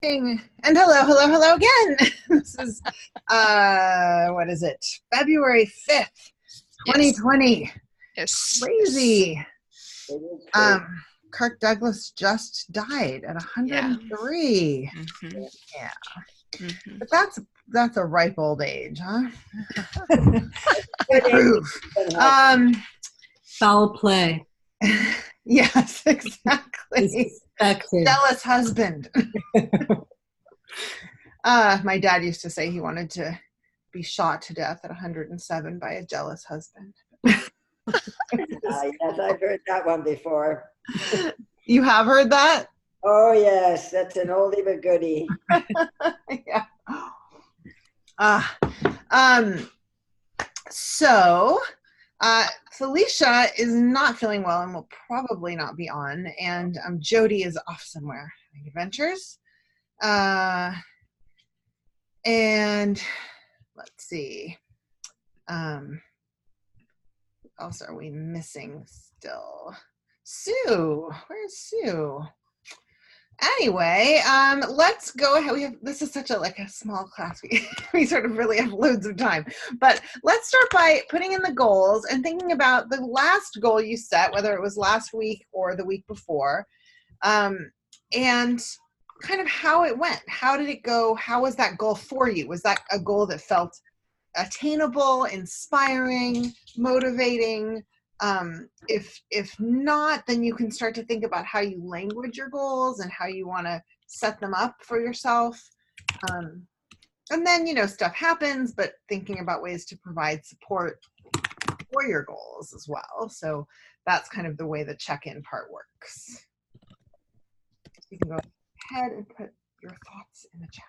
And hello again. This is what is it? February 5th, 2020. Yes. Crazy. Kirk Douglas just died at 103. Mm-hmm. Yeah. Mm-hmm. But that's a ripe old age, huh? Proof. Foul play. Yes, exactly. Jealous husband. My dad used to say he wanted to be shot to death at 107 by a jealous husband. Yes, I've heard that one before. You have heard that? Oh, yes. That's an oldie but goodie. Yeah. So, Felicia is not feeling well and will probably not be on. And Jody is off somewhere having adventures. And let's see. Who else are we missing still? Sue. Where's Sue? Anyway, let's go ahead. This is such a small class. We sort of really have loads of time. But let's start by putting in the goals and thinking about the last goal you set, whether it was last week or the week before, and kind of how it went. How did it go? How was that goal for you? Was that a goal that felt attainable, inspiring, motivating? If not, then you can start to think about how you language your goals and how you want to set them up for yourself. And then, stuff happens, but thinking about ways to provide support for your goals as well. So that's kind of the way the check-in part works. You can go ahead and put your thoughts in the chat.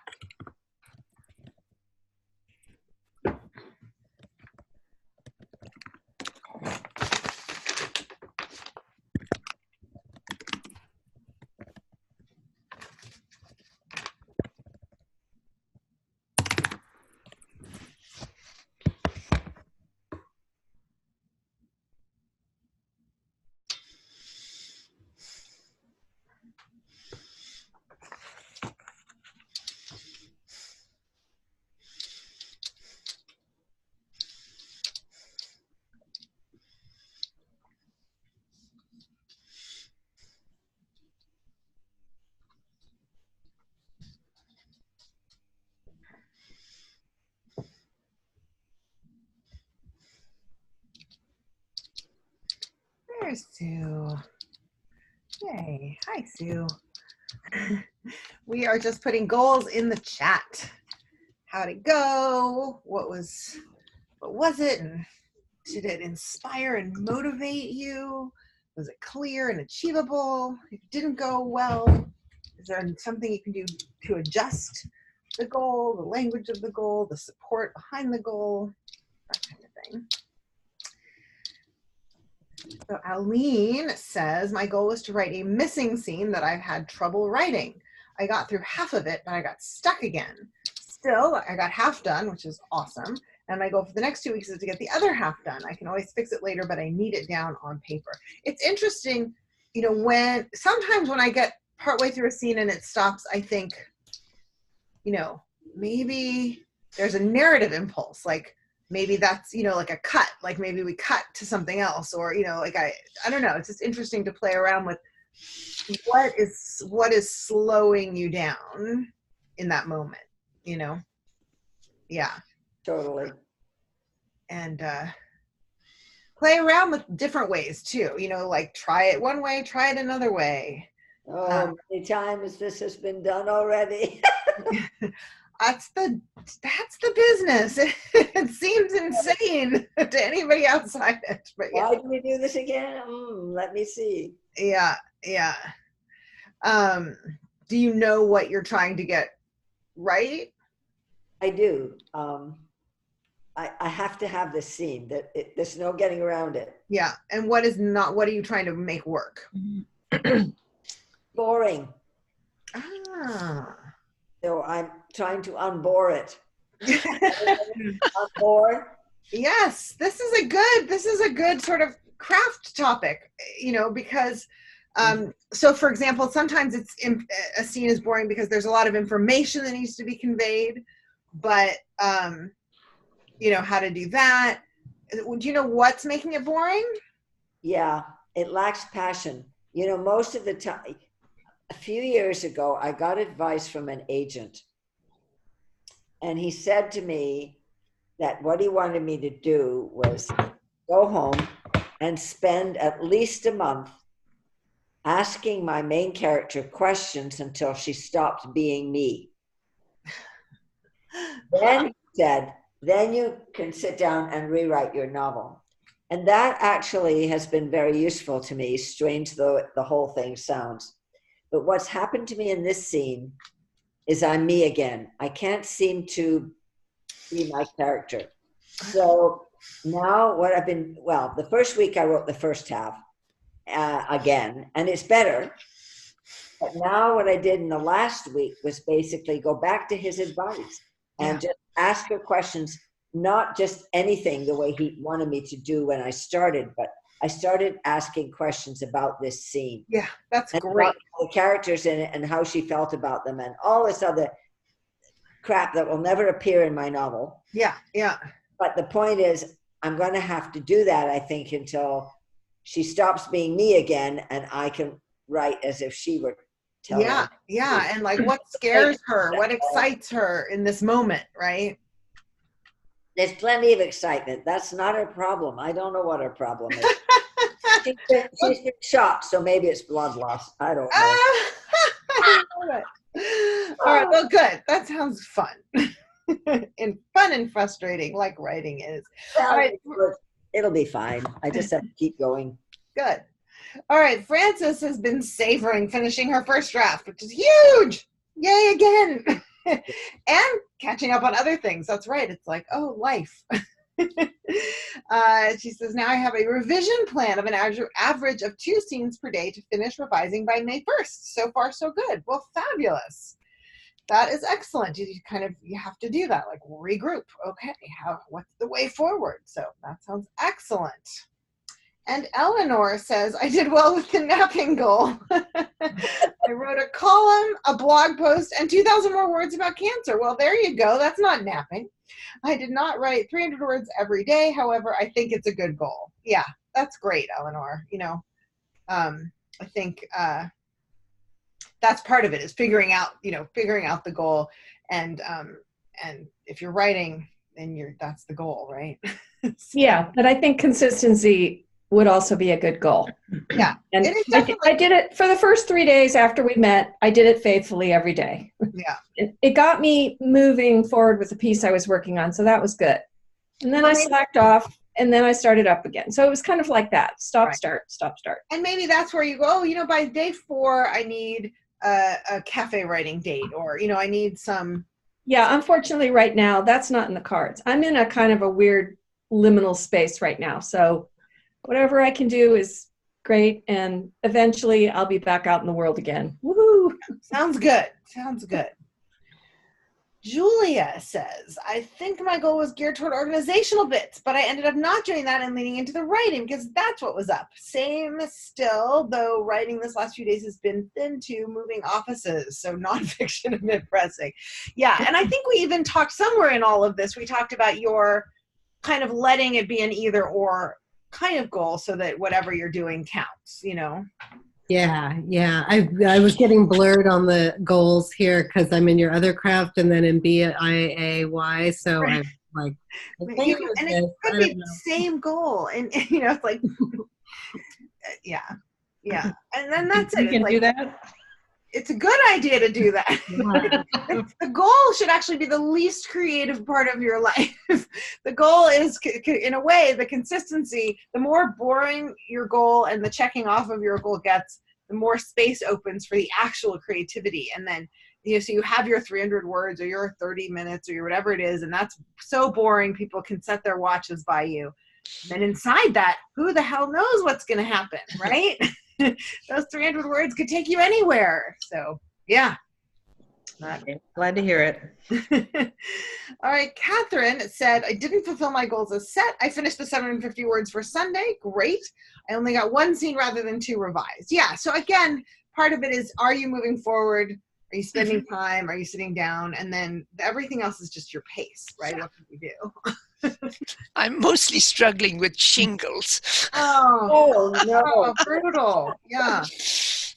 There's Sue. Yay. Hi, Sue. We are just putting goals in the chat. How'd it go? What was it? And did it inspire and motivate you? Was it clear and achievable? If it didn't go well, is there something you can do to adjust the goal, the language of the goal, the support behind the goal, that kind of thing? So Aline says, my goal was to write a missing scene that I've had trouble writing. I got through half of it, but I got stuck again. Still, I got half done, which is awesome. And my goal for the next 2 weeks is to get the other half done. I can always fix it later, but I need it down on paper. It's interesting, sometimes when I get partway through a scene and it stops, I think, maybe there's a narrative impulse, like maybe that's, like a cut, like maybe we cut to something else, or, I don't know. It's just interesting to play around with what is slowing you down in that moment, Yeah. Totally. And play around with different ways too, like try it one way, try it another way. Oh, many times this has been done already. That's the business. It seems insane to anybody outside it. But yeah. Why do we do this again? Let me see. Yeah. Do you know what you're trying to get right? I do. I have to have this scene. There's no getting around it. Yeah. And what are you trying to make work? Boring. So So I'm trying to unbore it. Unbore? Yes, this is a good sort of craft topic, because So for example, sometimes a scene is boring because there's a lot of information that needs to be conveyed, but you know how to do that. Do you know what's making it boring? Yeah, it lacks passion. You know, most of the time, a few years ago, I got advice from an agent, and he said to me that what he wanted me to do was go home and spend at least a month asking my main character questions until she stopped being me. Then he said, then you can sit down and rewrite your novel. And that actually has been very useful to me, strange though the whole thing sounds. But what's happened to me in this scene is I'm me again. I can't seem to be my character. So now the first week I wrote the first half again, and it's better. But now what I did in the last week was basically go back to his advice and just ask her questions, not just anything the way he wanted me to do when I started, but I started asking questions about this scene. Yeah, that's and great. about the characters in it and how she felt about them and all this other crap that will never appear in my novel. Yeah, yeah. But the point is, I'm going to have to do that, I think, until she stops being me again and I can write as if she were telling me. Yeah. And like what scares her, what excites her in this moment, right? There's plenty of excitement. That's not her problem. I don't know what her problem is. She's been shot, so maybe it's blood loss. I don't know. I love it. All right, well, good. That sounds fun. And fun and frustrating, like writing is. All right. It'll be fine. I just have to keep going. Good. All right, Frances has been savoring finishing her first draft, which is huge. Yay again. And catching up on other things. That's right. It's like, oh, life. She says, now I have a revision plan of an average of 2 scenes per day to finish revising by May 1st. So far, so good. Well, fabulous. That is excellent. You have to do that, like regroup. Okay, what's the way forward? So that sounds excellent. And Eleanor says, I did well with the napping goal. I wrote a column, a blog post, and 2,000 more words about cancer. Well, there you go. That's not napping. I did not write 300 words every day. However, I think it's a good goal. Yeah, that's great, Eleanor. You know, I think that's part of it is figuring out the goal. And if you're writing, then that's the goal, right? So, yeah, but I think consistency would also be a good goal. Yeah. And I did it for the first 3 days after we met. I did it faithfully every day. Yeah. It got me moving forward with the piece I was working on. So that was good. And then I slacked off and then I started up again. So it was kind of like that. Stop, start. And maybe that's where you go, by day 4, I need a cafe writing date, or, I need some. Yeah. Unfortunately right now, that's not in the cards. I'm in a kind of a weird liminal space right now. So whatever I can do is great. And eventually I'll be back out in the world again. Woohoo! Sounds good. Julia says, I think my goal was geared toward organizational bits, but I ended up not doing that and leaning into the writing because that's what was up. Same still, though writing this last few days has been thin to moving offices, so nonfiction a bit pressing. Yeah, and I think we even talked somewhere in all of this, we talked about your kind of letting it be an either or kind of goal so that whatever you're doing counts, Yeah. I was getting blurred on the goals here because I'm in your other craft and then in BIAY. So right. I'm like, it could be the same goal, and it's like, yeah, and then that's it. You can do that. It's a good idea to do that. Yeah. The goal should actually be the least creative part of your life. The goal is, in a way, the consistency. The more boring your goal and the checking off of your goal gets, the more space opens for the actual creativity. And then, so you have your 300 words or your 30 minutes or your whatever it is, and that's so boring, people can set their watches by you. And inside that, who the hell knows what's going to happen, right? Those 300 words could take you anywhere. So, yeah. Glad to hear it. All right, Catherine said, I didn't fulfill my goals as set. I finished the 750 words for Sunday. Great. I only got 1 scene rather than 2 revised. Yeah, so again, part of it is, are you moving forward? Are you spending time? Are you sitting down? And then everything else is just your pace, right? What can you do? I'm mostly struggling with shingles. Oh no, brutal. Yeah.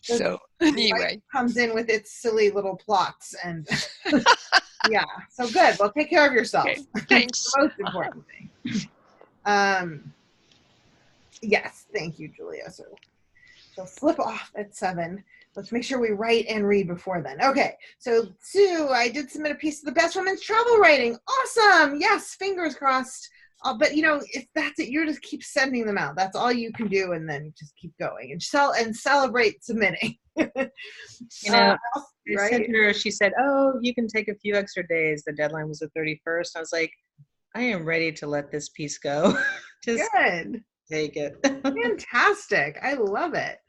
So anyway. Life comes in with its silly little plots and yeah. So good. Well, take care of yourself. Okay, thanks. The most important thing. Yes, thank you, Julia. So she'll slip off at 7. Let's make sure we write and read before then. Okay, so Sue, I did submit a piece of the Best Women's Travel Writing. Awesome. Yes, fingers crossed. But if that's it, you just keep sending them out. That's all you can do, and then just keep going and celebrate submitting. I right? said to her, she said, "Oh, you can take a few extra days. The deadline was the 31st." I was like, "I am ready to let this piece go. Just Good. take it." Fantastic. I love it.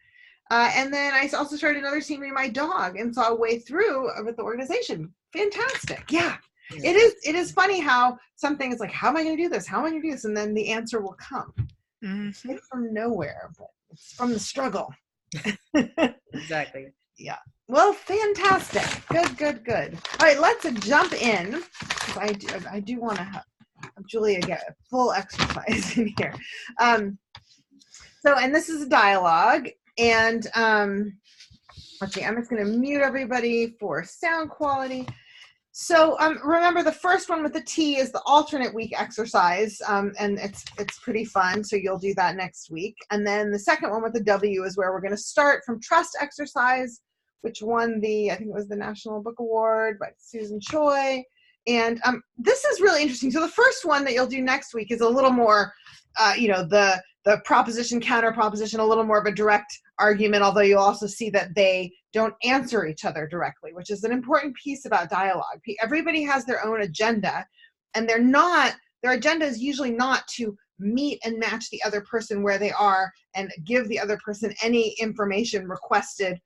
And then I also started another scene with my dog and saw a way through with the organization. Fantastic. Yeah. It is funny how something is like, how am I going to do this? How am I going to do this? And then the answer will come. Mm-hmm. It's from nowhere, but it's from the struggle. Exactly. Yeah. Well, fantastic. Good. All right, let's jump in. I do want to have Julia get a full exercise in here. And this is a dialogue. And let's see, I'm just going to mute everybody for sound quality. So remember, the first one with the T is the alternate week exercise, and it's pretty fun. So you'll do that next week. And then the second one with the W is where we're going to start from Trust Exercise, which won I think it was the National Book Award by Susan Choi. And this is really interesting. So the first one that you'll do next week is a little more, the proposition, counter proposition, a little more of a direct argument, although you'll also see that they don't answer each other directly, which is an important piece about dialogue. Everybody has their own agenda, and their agenda is usually not to meet and match the other person where they are and give the other person any information requested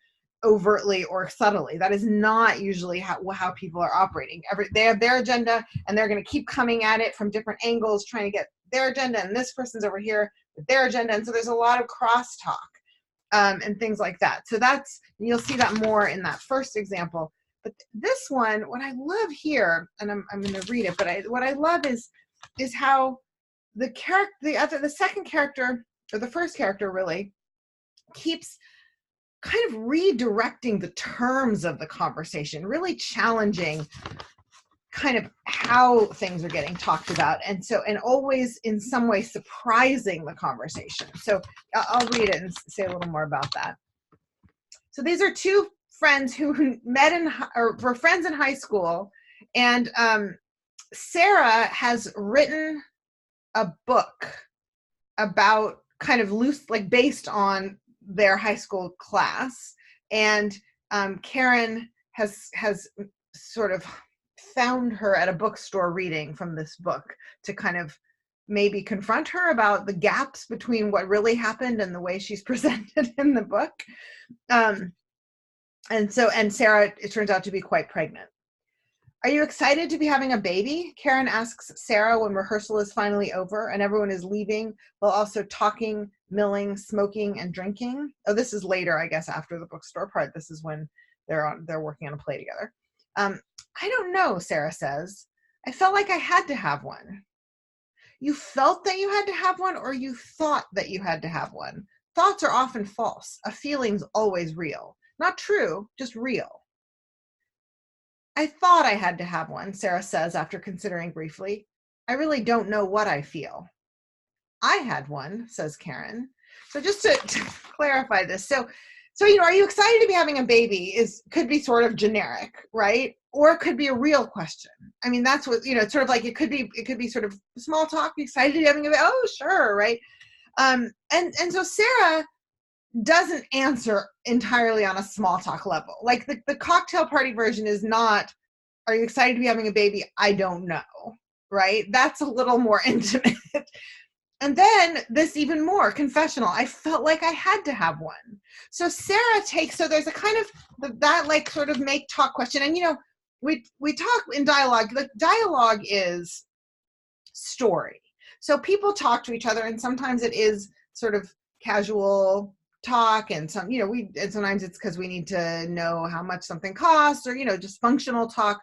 overtly or subtly. That is not usually how people are operating. They have their agenda, and they're going to keep coming at it from different angles, trying to get their agenda, and this person's over here with their agenda. And so there's a lot of crosstalk and things like that. So you'll see that more in that first example. But this one, what I love here, and I'm going to read it, but what I love is how the second character, or the first character really, keeps kind of redirecting the terms of the conversation, really challenging kind of how things are getting talked about, and always in some way surprising the conversation. So I'll read it and say a little more about that. So these are two friends who met were friends in high school, and Sarah has written a book about kind of based on their high school class, and Karen has sort of found her at a bookstore reading from this book to kind of maybe confront her about the gaps between what really happened and the way she's presented in the book. And Sarah, it turns out to be quite pregnant. Are you excited to be having a baby? Karen asks Sarah when rehearsal is finally over and everyone is leaving, while also talking, milling, smoking, and drinking. Oh, this is later, I guess, after the bookstore part. This is when they're working on a play together. I don't know, Sarah says. I felt like I had to have one. You felt that you had to have one, or you thought that you had to have one? Thoughts are often false. A feeling's always real. Not true, just real. I thought I had to have one, Sarah says after considering briefly. I really don't know what I feel. I had one, says Karen. So just to clarify this, so are you excited to be having a baby could be sort of generic, right? Or it could be a real question. I mean, that's what, it's sort of like, it could be sort of small talk, excited to be having a baby. Oh, sure, right? And so Sarah doesn't answer entirely on a small talk level. Like the cocktail party version is not, are you excited to be having a baby? I don't know, right? That's a little more intimate. And then this even more confessional. I felt like I had to have one. So Sarah so there's a kind of that like sort of make talk question. And we talk in dialogue. Like dialogue is story. So people talk to each other, and sometimes it is sort of casual talk, and and sometimes it's because we need to know how much something costs, or just functional talk.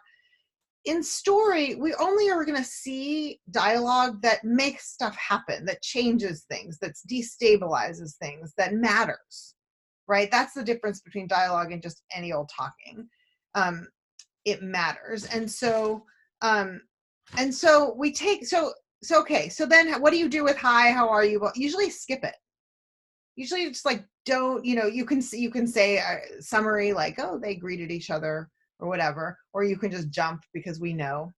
In story, we only are going to see dialogue that makes stuff happen, that changes things, that destabilizes things, that matters, right? That's the difference between dialogue and just any old talking. It matters. And so we take, okay, so then what do you do with hi, how are you? Well, usually skip it. Usually it's like, don't, you can say a summary like, oh, they greeted each other or whatever, or you can just jump because we know,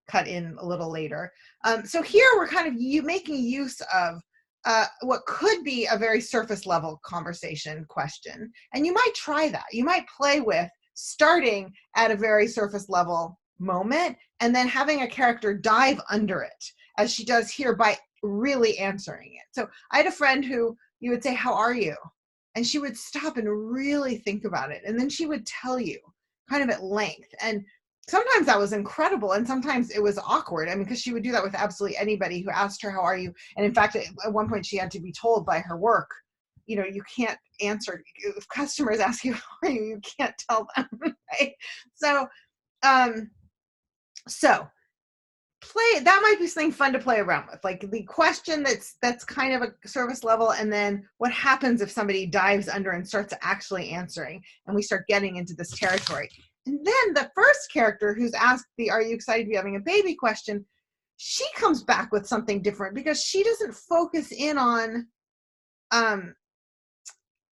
cut in a little later. So here we're kind of making use of what could be a very surface level conversation question. And you might try that. You might play with starting at a very surface level moment and then having a character dive under it, as she does here, by really answering it. So I had a friend who you would say, how are you? And she would stop and really think about it. And then she would tell you kind of at length. And sometimes that was incredible, and sometimes it was awkward. I mean, because she would do that with absolutely anybody who asked her, how are you? And in fact, at one point she had to be told by her work, you can't answer. If customers ask you, how are you can't tell them, right? So, play, that might be something fun to play around with, like the question that's kind of a service level, and then what happens if somebody dives under and starts actually answering, and we start getting into this territory. And then the first character who's asked the are you excited to be having a baby question, she comes back with something different, because she doesn't focus in on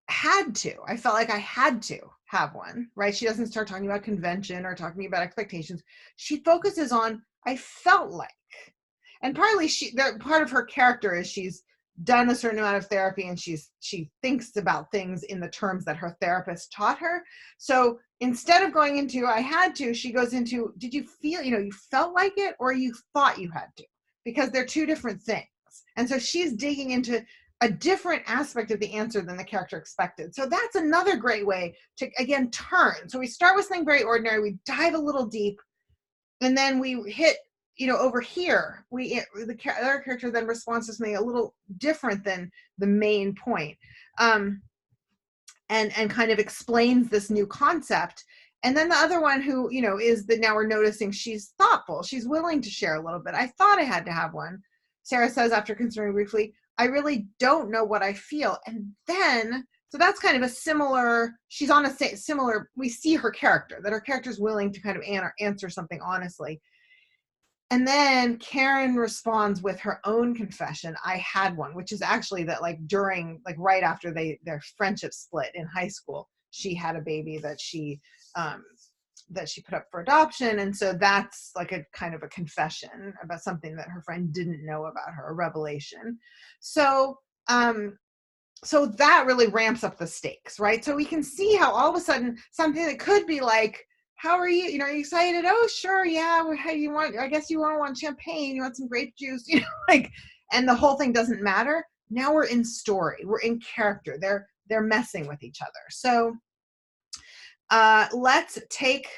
had to. I felt like I had to have one, right? She doesn't start talking about convention or talking about expectations. She focuses on I felt like. And partly part of her character is she's done a certain amount of therapy, and she thinks about things in the terms that her therapist taught her. So instead of going into I had to, she goes into, did you feel, you felt like it, or you thought you had to? Because they're two different things. And so she's digging into a different aspect of the answer than the character expected. So that's another great way to, again, turn. So we start with something very ordinary, we dive a little deep, and then we hit, over here, the other character then responds to something a little different than the main point, and kind of explains this new concept. And then the other one who, is that now we're noticing she's thoughtful. She's willing to share a little bit. I thought I had to have one. Sarah says, after considering briefly, I really don't know what I feel. And then, so that's kind of a similar, she's on a similar, we see her character, that her character is willing to kind of answer something honestly. And then Karen responds with her own confession, I had one, which is actually that right after their friendship split in high school, she had a baby that she put up for adoption. And so that's like a kind of a confession about something that her friend didn't know about her, a revelation. So that really ramps up the stakes, right? So we can see how all of a sudden something that could be like, how are you? Are you excited? Oh, sure. Yeah. Well, hey, I guess you want champagne. You want some grape juice, and the whole thing doesn't matter. Now we're in story. We're in character. They're messing with each other. So let's take,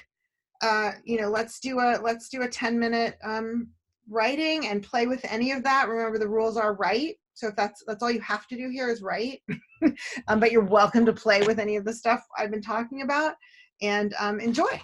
let's do a 10-minute writing and play with any of that. Remember, the rules are right. So if that's all you have to do here is write, but you're welcome to play with any of the stuff I've been talking about, and enjoy.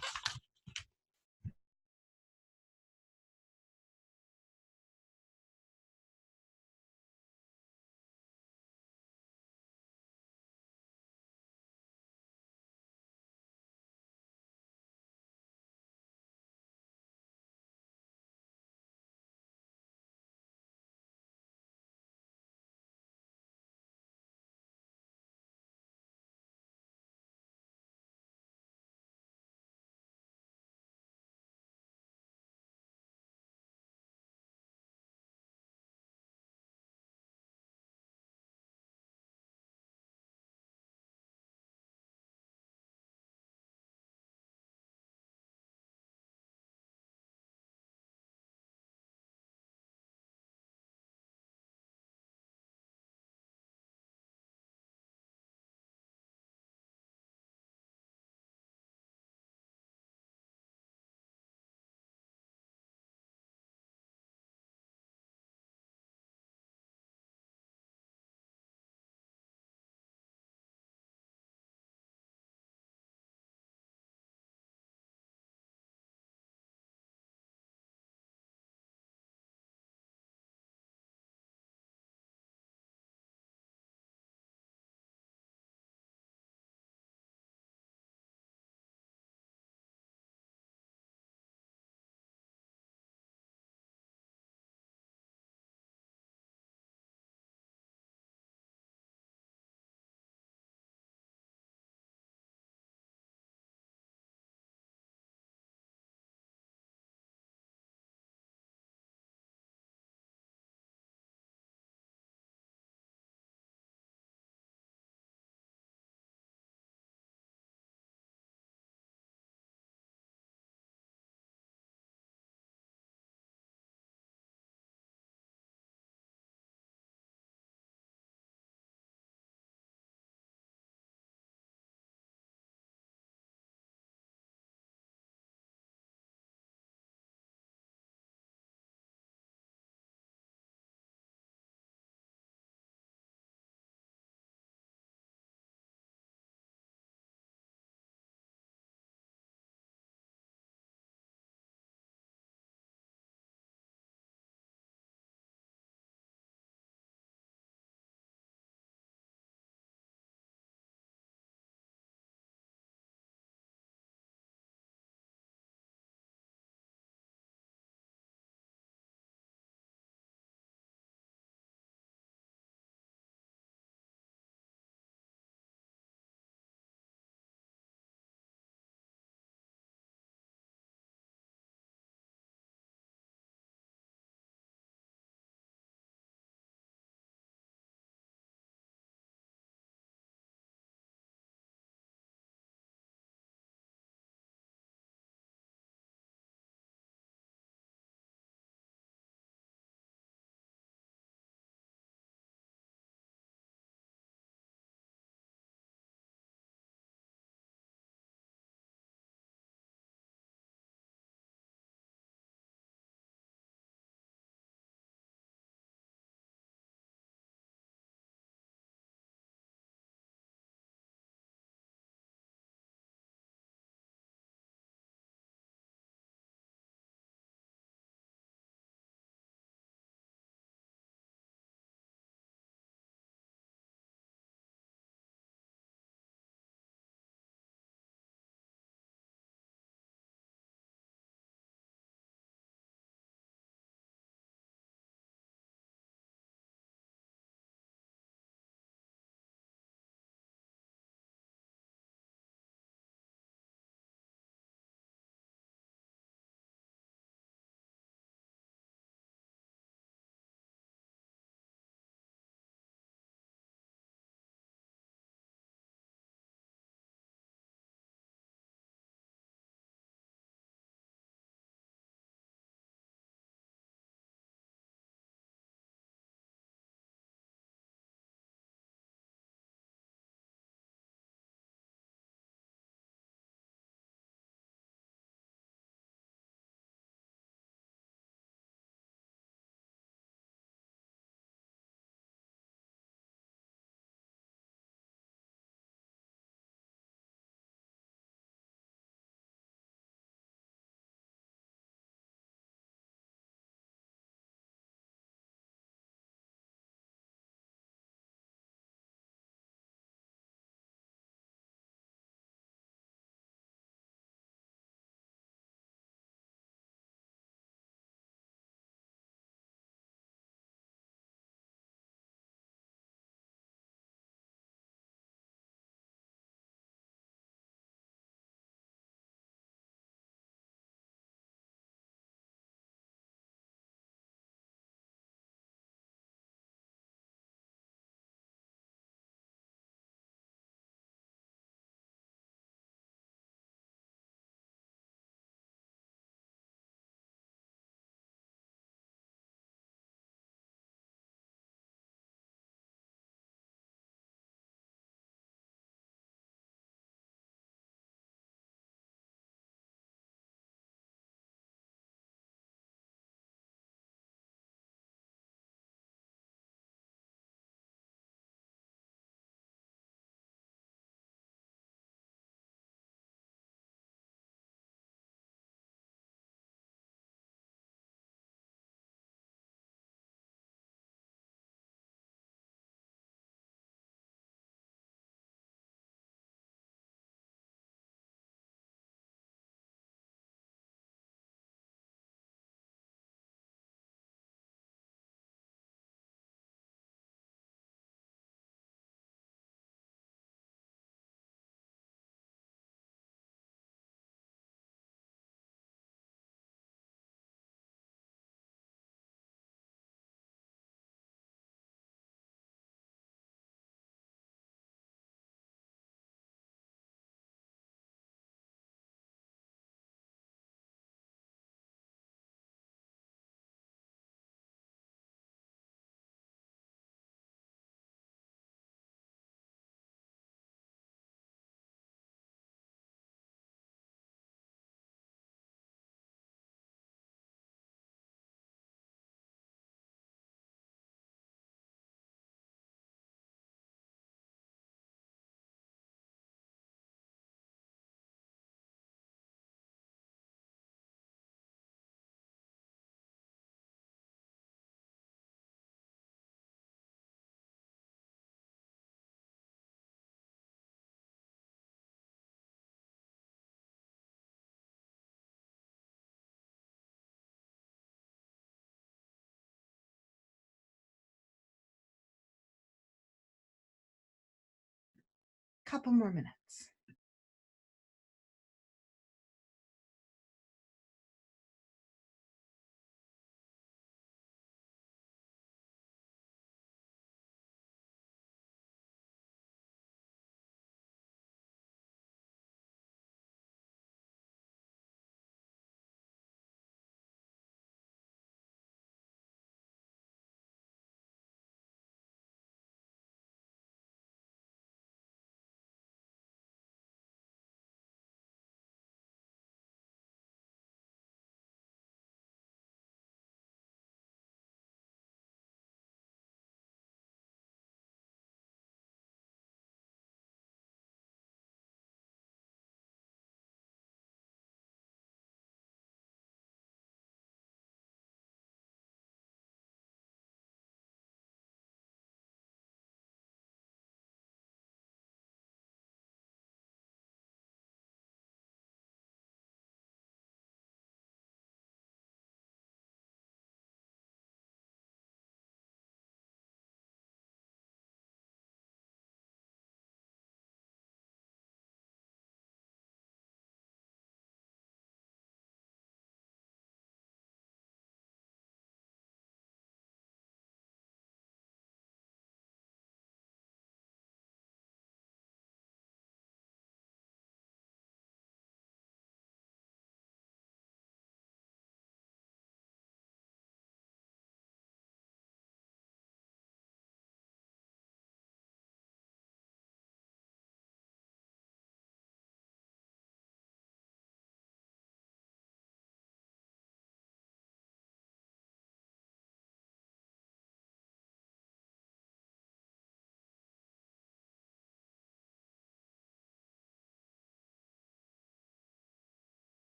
couple more minutes.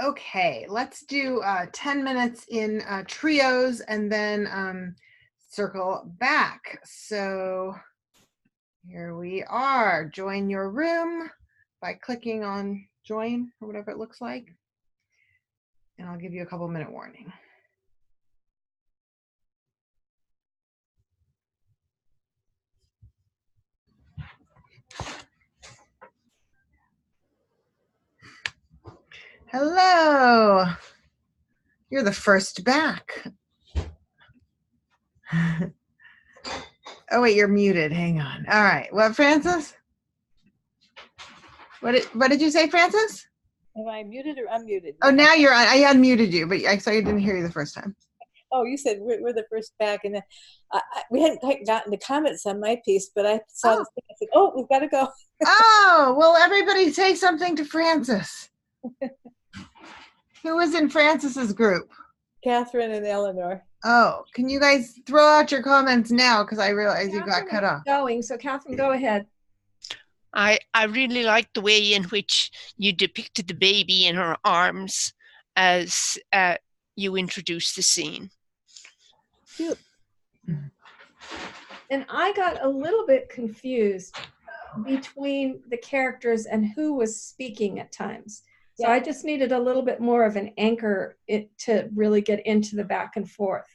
Okay, let's do 10 minutes in trios and then circle back. So here we are. Join your room by clicking on join or whatever it looks like. And I'll give you a couple minute warning. Hello. You're the first back. Oh, wait, you're muted. Hang on. All right. What, Francis? What did you say, Francis? Am I muted or unmuted? Oh, now you're on. I unmuted you, but I saw you didn't hear you the first time. Oh, you said we're the first back, and then we hadn't quite gotten the comments on my piece, but I saw this thing. I said, "Oh, we've got to go." Oh, well, everybody say something to Francis. Who was in Francis's group? Catherine and Eleanor. Oh, can you guys throw out your comments now? Because I realize you got cut off. Going, so Catherine, go ahead. I really liked the way in which you depicted the baby in her arms as you introduced the scene. Cute. And I got a little bit confused between the characters and who was speaking at times. So I just needed a little bit more of an anchor to really get into the back and forth.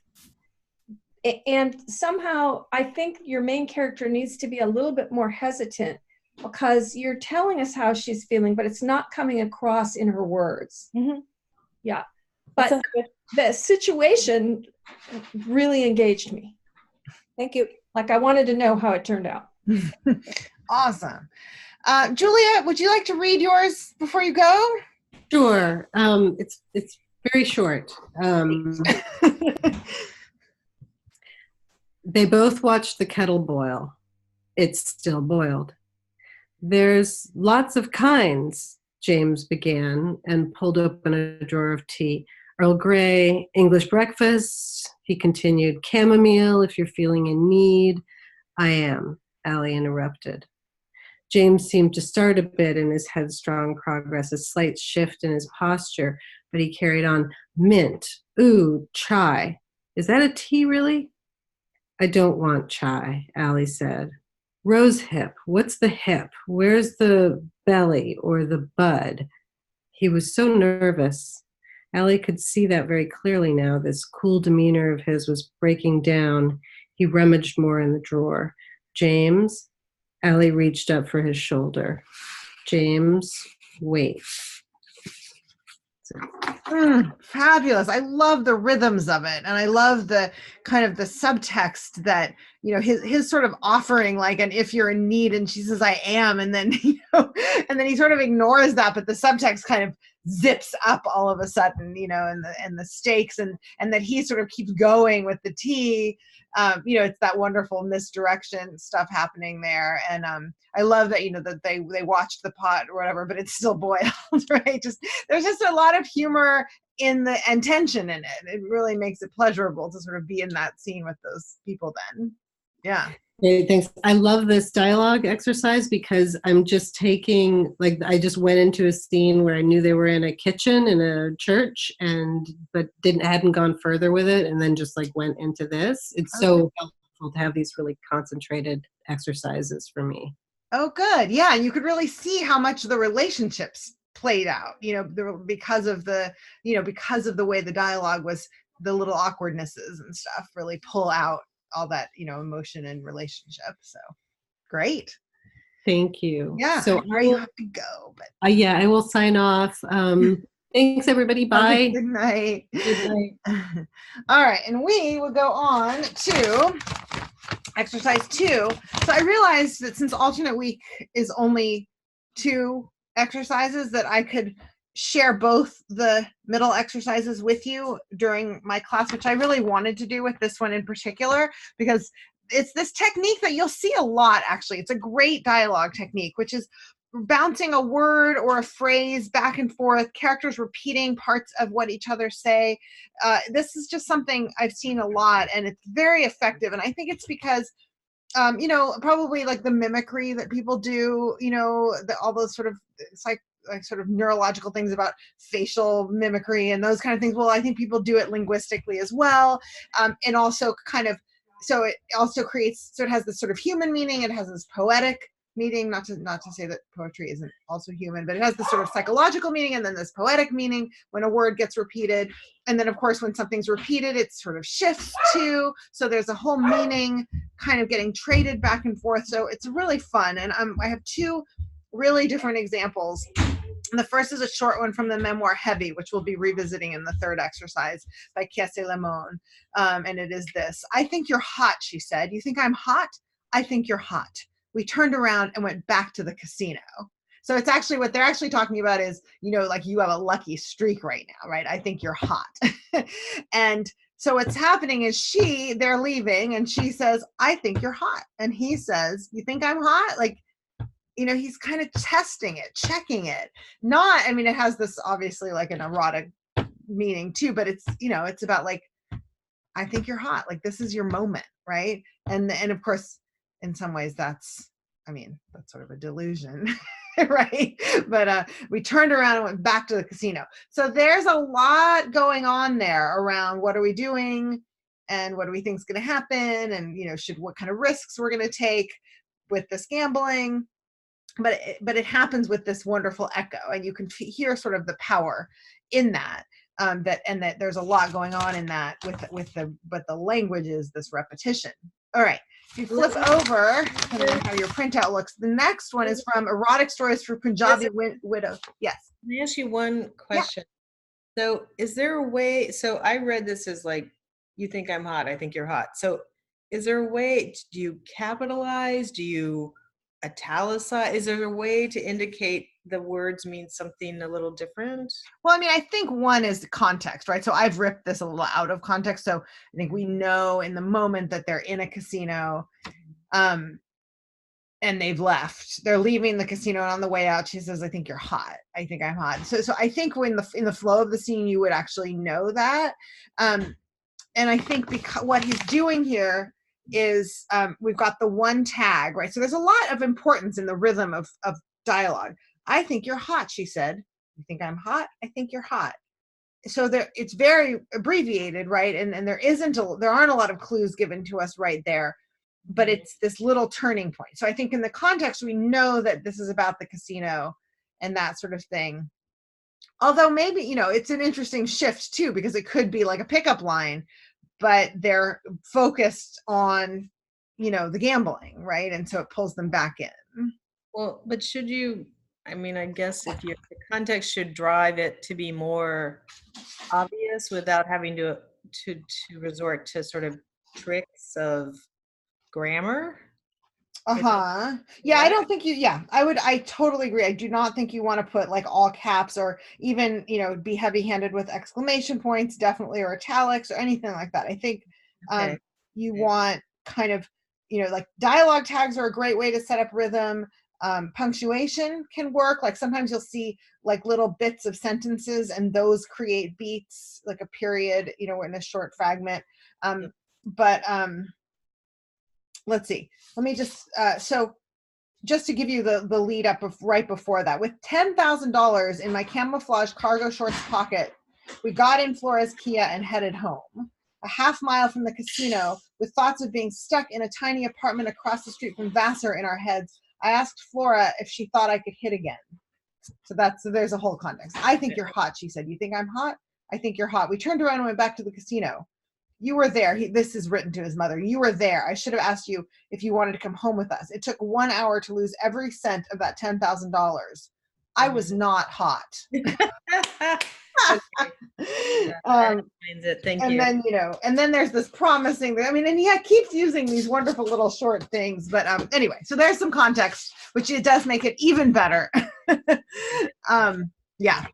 And somehow I think your main character needs to be a little bit more hesitant because you're telling us how she's feeling, but it's not coming across in her words. Mm-hmm. Yeah. But the situation really engaged me. Thank you. Like I wanted to know how it turned out. Awesome. Julia, would you like to read yours before you go? Sure. It's very short. They both watched the kettle boil. It's still boiled. There's lots of kinds, James began and pulled open a drawer of tea. Earl Grey, English breakfast, he continued. Chamomile if you're feeling in need. I am, Allie interrupted. James seemed to start a bit in his headstrong progress, a slight shift in his posture, but he carried on. Mint. Ooh, chai. Is that a tea, really? I don't want chai, Allie said. Rose hip. What's the hip? Where's the belly or the bud? He was so nervous. Allie could see that very clearly now. This cool demeanor of his was breaking down. He rummaged more in the drawer. James, Allie reached up for his shoulder. James, wait. Fabulous. I love the rhythms of it. And I love the kind of the subtext that, his sort of offering, like, and if you're in need, and she says, I am. And then, and then he sort of ignores that, but the subtext kind of zips up all of a sudden, and the stakes, and that he sort of keeps going with the tea. It's that wonderful misdirection stuff happening there. And I love that, that they watched the pot or whatever, but it's still boiled, right? There's just a lot of humor and tension in it. It really makes it pleasurable to sort of be in that scene with those people then. Yeah. Hey, thanks. I love this dialogue exercise because I'm just taking, like, I just went into a scene where I knew they were in a kitchen in a church, but hadn't gone further with it, and then just like went into this. It's so helpful to have these really concentrated exercises for me. Oh, good. Yeah, and you could really see how much the relationships played out, because of the way the dialogue was, the little awkwardnesses and stuff really pull out all that, emotion and relationship. So great. Thank you. Yeah. So you have to go, but yeah, I will sign off. Thanks everybody. Bye. Good night. Good night. All right. And we will go on to exercise 2. So I realized that since alternate week is only 2 exercises, that I could share both the middle exercises with you during my class, which I really wanted to do with this one in particular, because it's this technique that you'll see a lot, actually. It's a great dialogue technique, which is bouncing a word or a phrase back and forth, characters repeating parts of what each other say. This is just something I've seen a lot, and it's very effective. And I think it's because probably like the mimicry that people do, all those sort of sort of neurological things about facial mimicry and those kind of things. Well, I think people do it linguistically as well. And also so it also creates, so it has this sort of human meaning. It has this poetic meaning, not to say that poetry isn't also human, but it has this sort of psychological meaning and then this poetic meaning when a word gets repeated. And then of course, when something's repeated, it sort of shifts too. So there's a whole meaning kind of getting traded back and forth. So it's really fun. And I have 2 really different examples. And the first is a short one from the memoir Heavy, which we'll be revisiting in the 3rd exercise by Kiese Lemon. And it is this: I think you're hot, she said. You think I'm hot? I think you're hot. We turned around and went back to the casino. So it's actually, what they're actually talking about is, like, you have a lucky streak right now, right? I think you're hot. And so what's happening is they're leaving and she says, I think you're hot. And he says, you think I'm hot? Like, he's kind of testing it, checking it. It has this obviously like an erotic meaning too, but it's, it's about like, I think you're hot. Like, this is your moment, right? And of course, in some ways that's sort of a delusion, right? But we turned around and went back to the casino. So there's a lot going on there around what are we doing and what do we think is going to happen, and what kind of risks we're going to take with this gambling. But it happens with this wonderful echo, and you can hear sort of the power in that. That there's a lot going on in that but the language is this repetition. All right, if you flip over, depending on how your printout looks, the next one is from Erotic Stories for Punjabi Widows. Yes. Can I ask you one question? Yeah. So is there a way, so I read this as like, you think I'm hot, I think you're hot. So is there a way, do you capitalize? Do you italicize? Is there a way to indicate the words mean something a little different? Well, I think one is context, right? So I've ripped this a little out of context. So I think we know in the moment that they're in a casino, and they've left. They're leaving the casino, and on the way out, she says, I think you're hot. I think I'm hot. So I think when in the flow of the scene, you would actually know that. And I think because what he's doing here is we've got the one tag, right? So there's a lot of importance in the rhythm of dialogue. I think you're hot, she said. You think I'm hot? I think you're hot. So it's very abbreviated, right? And there aren't a lot of clues given to us right there, but it's this little turning point. So I think in the context, we know that this is about the casino and that sort of thing. Although maybe, it's an interesting shift too, because it could be like a pickup line, but they're focused on, the gambling, right? And so it pulls them back in. Well, but I guess if the context should drive it to be more obvious without having to resort to sort of tricks of grammar. Uh-huh. Yeah, I don't think I totally agree. I do not think you want to put like all caps or even, be heavy-handed with exclamation points, definitely, or italics or anything like that. I think Okay. you want kind of, like dialogue tags are a great way to set up rhythm. Punctuation can work. Like sometimes you'll see like little bits of sentences and those create beats, like a period, in a short fragment. But let's see. Let me just so just to give you the lead up of right before that, with $10,000 in my camouflage cargo shorts pocket, we got in Flora's Kia and headed home. A half mile from the casino, with thoughts of being stuck in a tiny apartment across the street from Vassar in our heads, I asked Flora if she thought I could hit again. So there's a whole context. I think you're hot, she said. You think I'm hot? I think you're hot. We turned around and went back to the casino. You were there. This is written to his mother. You were there. I should have asked you if you wanted to come home with us. It took 1 hour to lose every cent of that $10,000. I was not hot. Okay. That explains it. Thank you. And then, and then there's this promising, and he keeps using these wonderful little short things. But anyway, so there's some context, which it does make it even better. Yeah.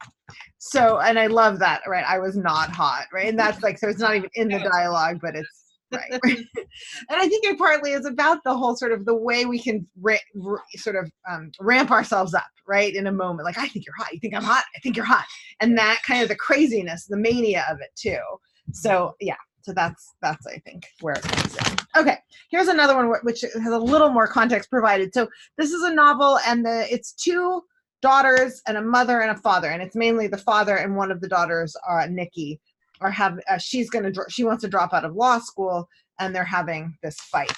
So, and I love that, right? I was not hot, right? And that's like, so it's not even in the dialogue, but it's right. And I think it partly is about the whole sort of the way we can ramp ourselves up, right? In a moment, like, I think you're hot. You think I'm hot? I think you're hot. And that kind of the craziness, the mania of it too. So yeah, so that's I think where it comes in. Okay, here's another one which has a little more context provided. So this is a novel, and it's two daughters and a mother and a father, and it's mainly the father, and one of the daughters, Nikki, she wants to drop out of law school, and they're having this fight.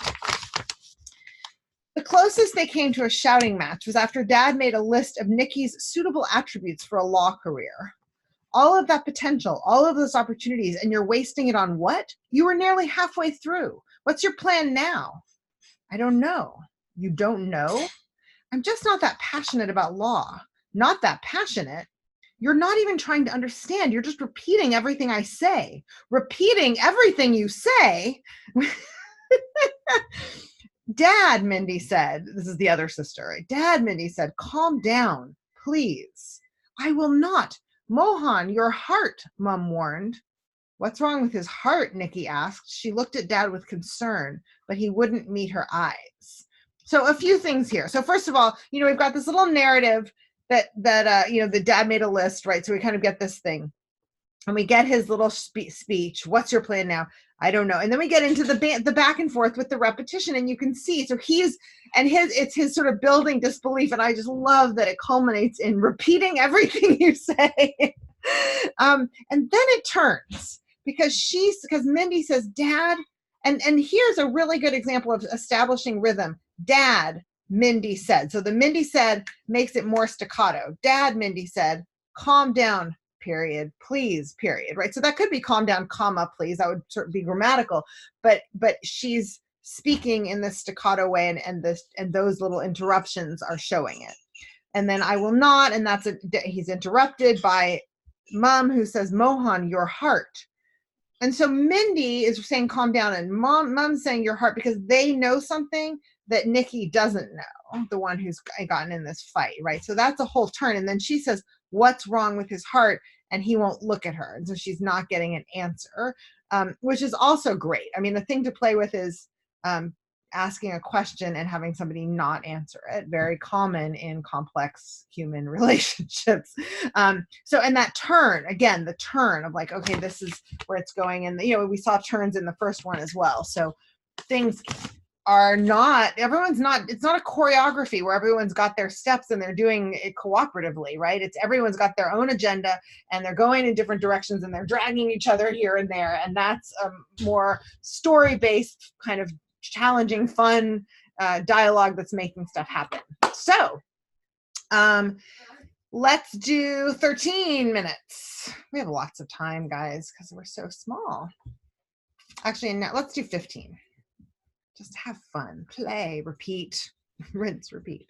The closest they came to a shouting match was after Dad made a list of Nikki's suitable attributes for a law career. All of that potential, all of those opportunities, and you're wasting it on what? You were nearly halfway through. What's your plan now? I don't know. You don't know? I'm just not that passionate about law. Not that passionate. You're not even trying to understand. You're just repeating everything I say. Repeating everything you say. Dad, Mindy said, this is the other sister. Right? Dad, Mindy said, calm down, please. I will not. Mohan, your heart, Mom warned. What's wrong with his heart? Nikki asked. She looked at Dad with concern, but he wouldn't meet her eyes. So a few things here. So first of all, we've got this little narrative that the dad made a list, right? So we kind of get this thing, and we get his little speech. What's your plan now? I don't know. And then we get into the back and forth with the repetition, and you can see. So it's his sort of building disbelief, and I just love that it culminates in repeating everything you say. And then it turns because Mindy says, Dad, and here's a really good example of establishing rhythm. Dad, Mindy said. So the Mindy said makes it more staccato. Dad, Mindy said, calm down, period, please, period, right? So that could be calm down, comma, please. That would sort of be grammatical, but she's speaking in this staccato way, and those little interruptions are showing it. And then I will not, and he's interrupted by Mom, who says, Mohan, your heart. And so Mindy is saying calm down, and Mom's saying your heart, because they know something that Nikki doesn't know, the one who's gotten in this fight, right? So that's a whole turn. And then she says, what's wrong with his heart? And he won't look at her. And so she's not getting an answer, which is also great. I mean, the thing to play with is asking a question and having somebody not answer it. Very common in complex human relationships. And that turn, again, the turn of like, okay, this is where it's going. And, we saw turns in the first one as well. So things are it's not a choreography where everyone's got their steps and they're doing it cooperatively, right? It's everyone's got their own agenda and they're going in different directions and they're dragging each other here and there. And that's a more story-based kind of challenging, fun dialogue that's making stuff happen. So Let's do 13 minutes. We have lots of time, guys, because we're so small. Actually, no, let's do 15. Just have fun, play, repeat, rinse, repeat.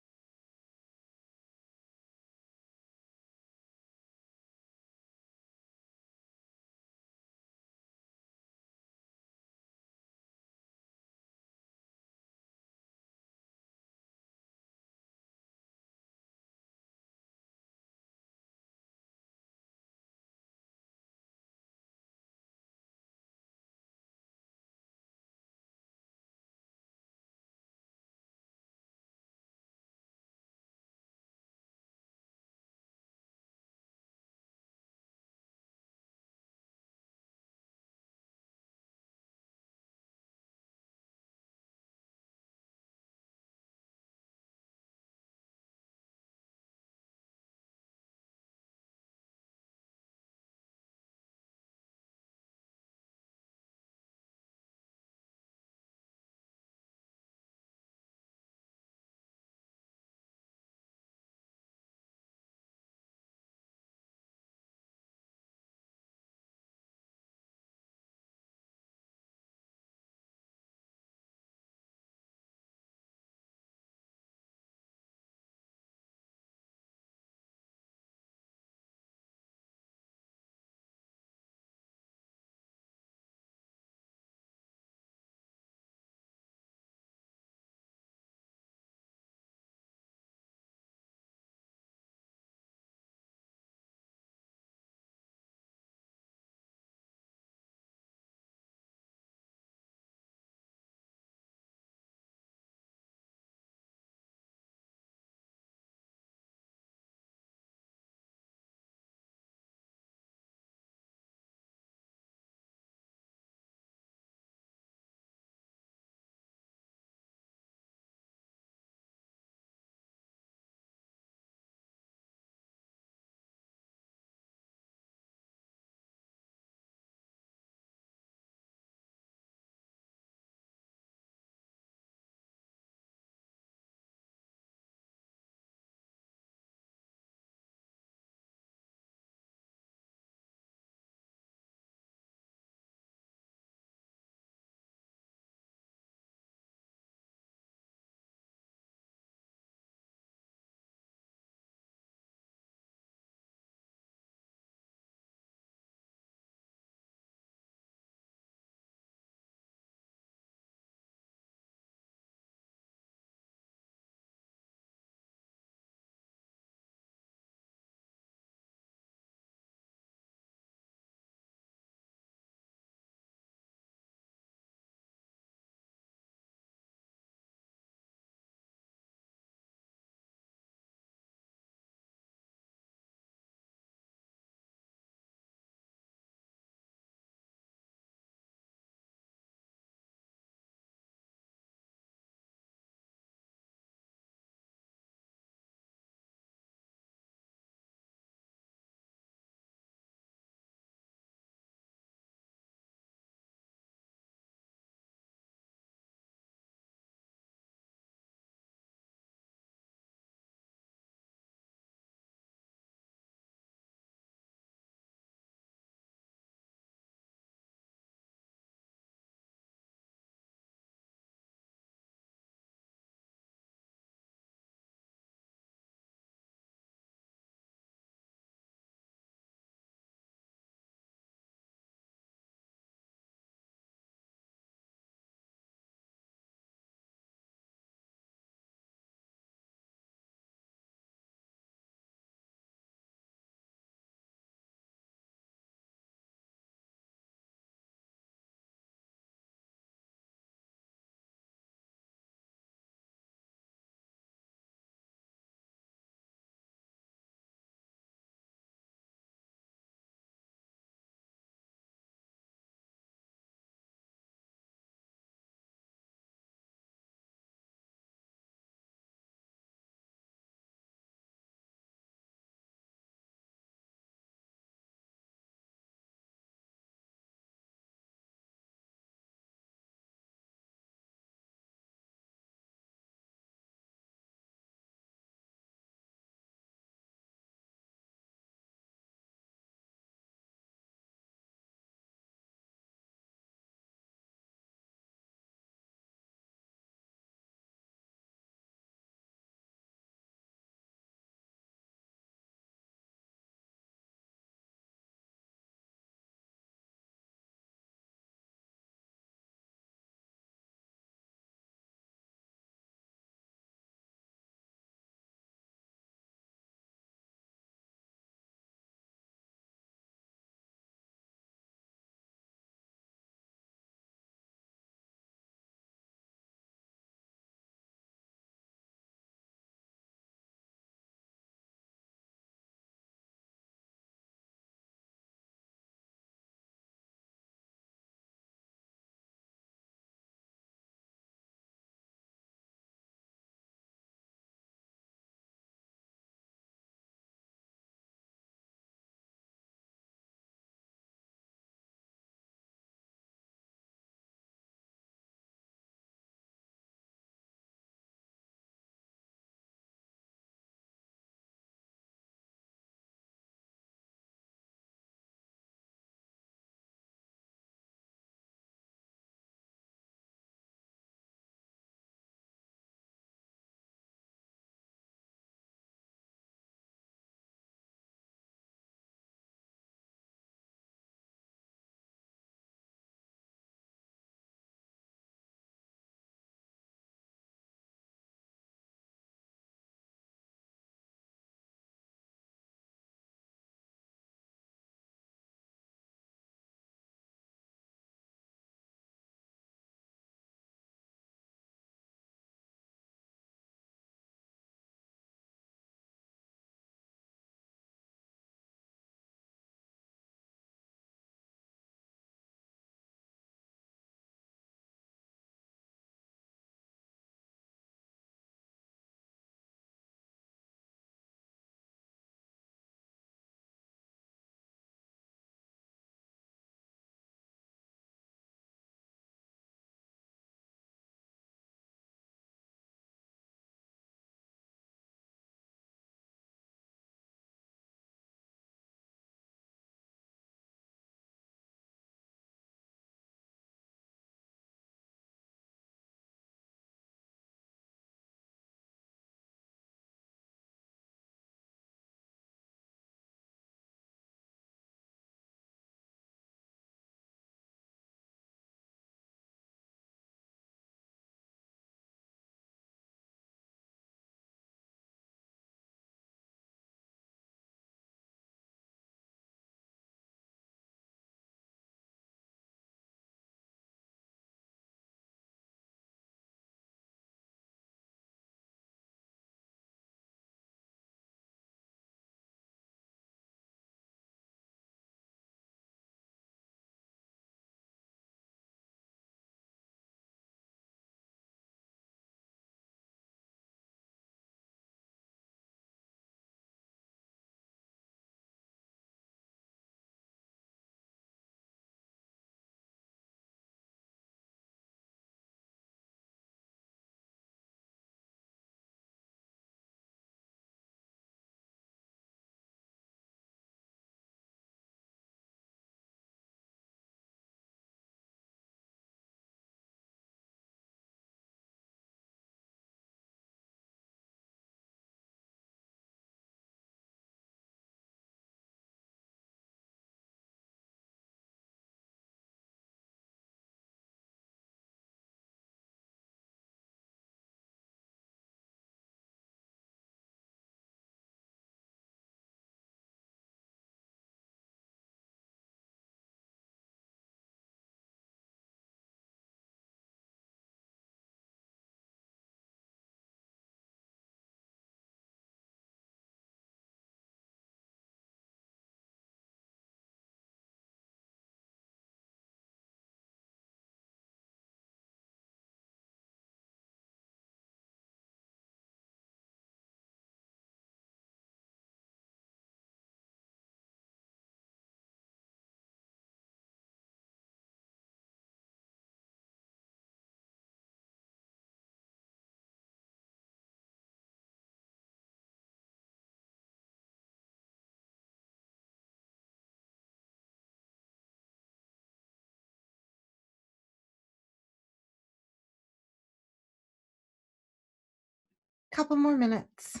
Couple more minutes.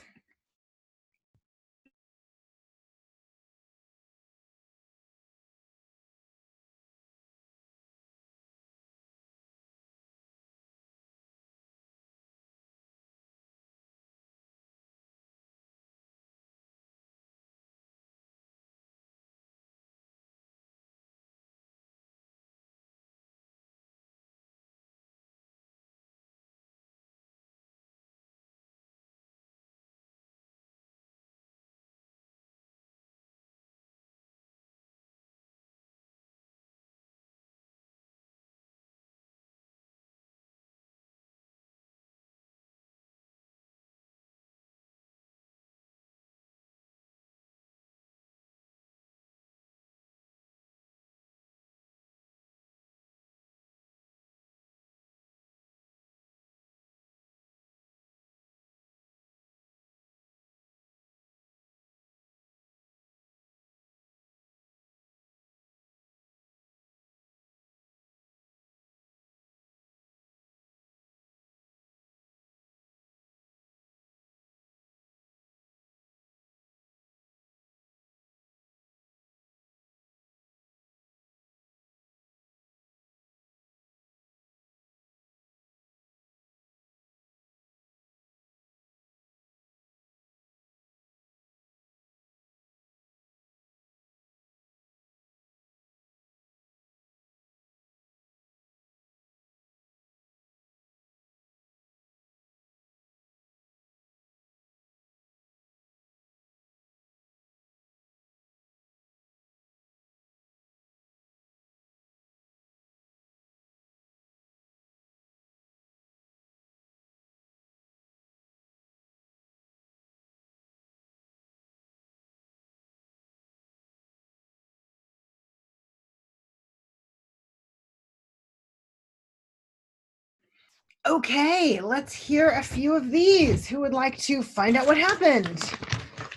Okay, let's hear a few of these. Who would like to find out what happened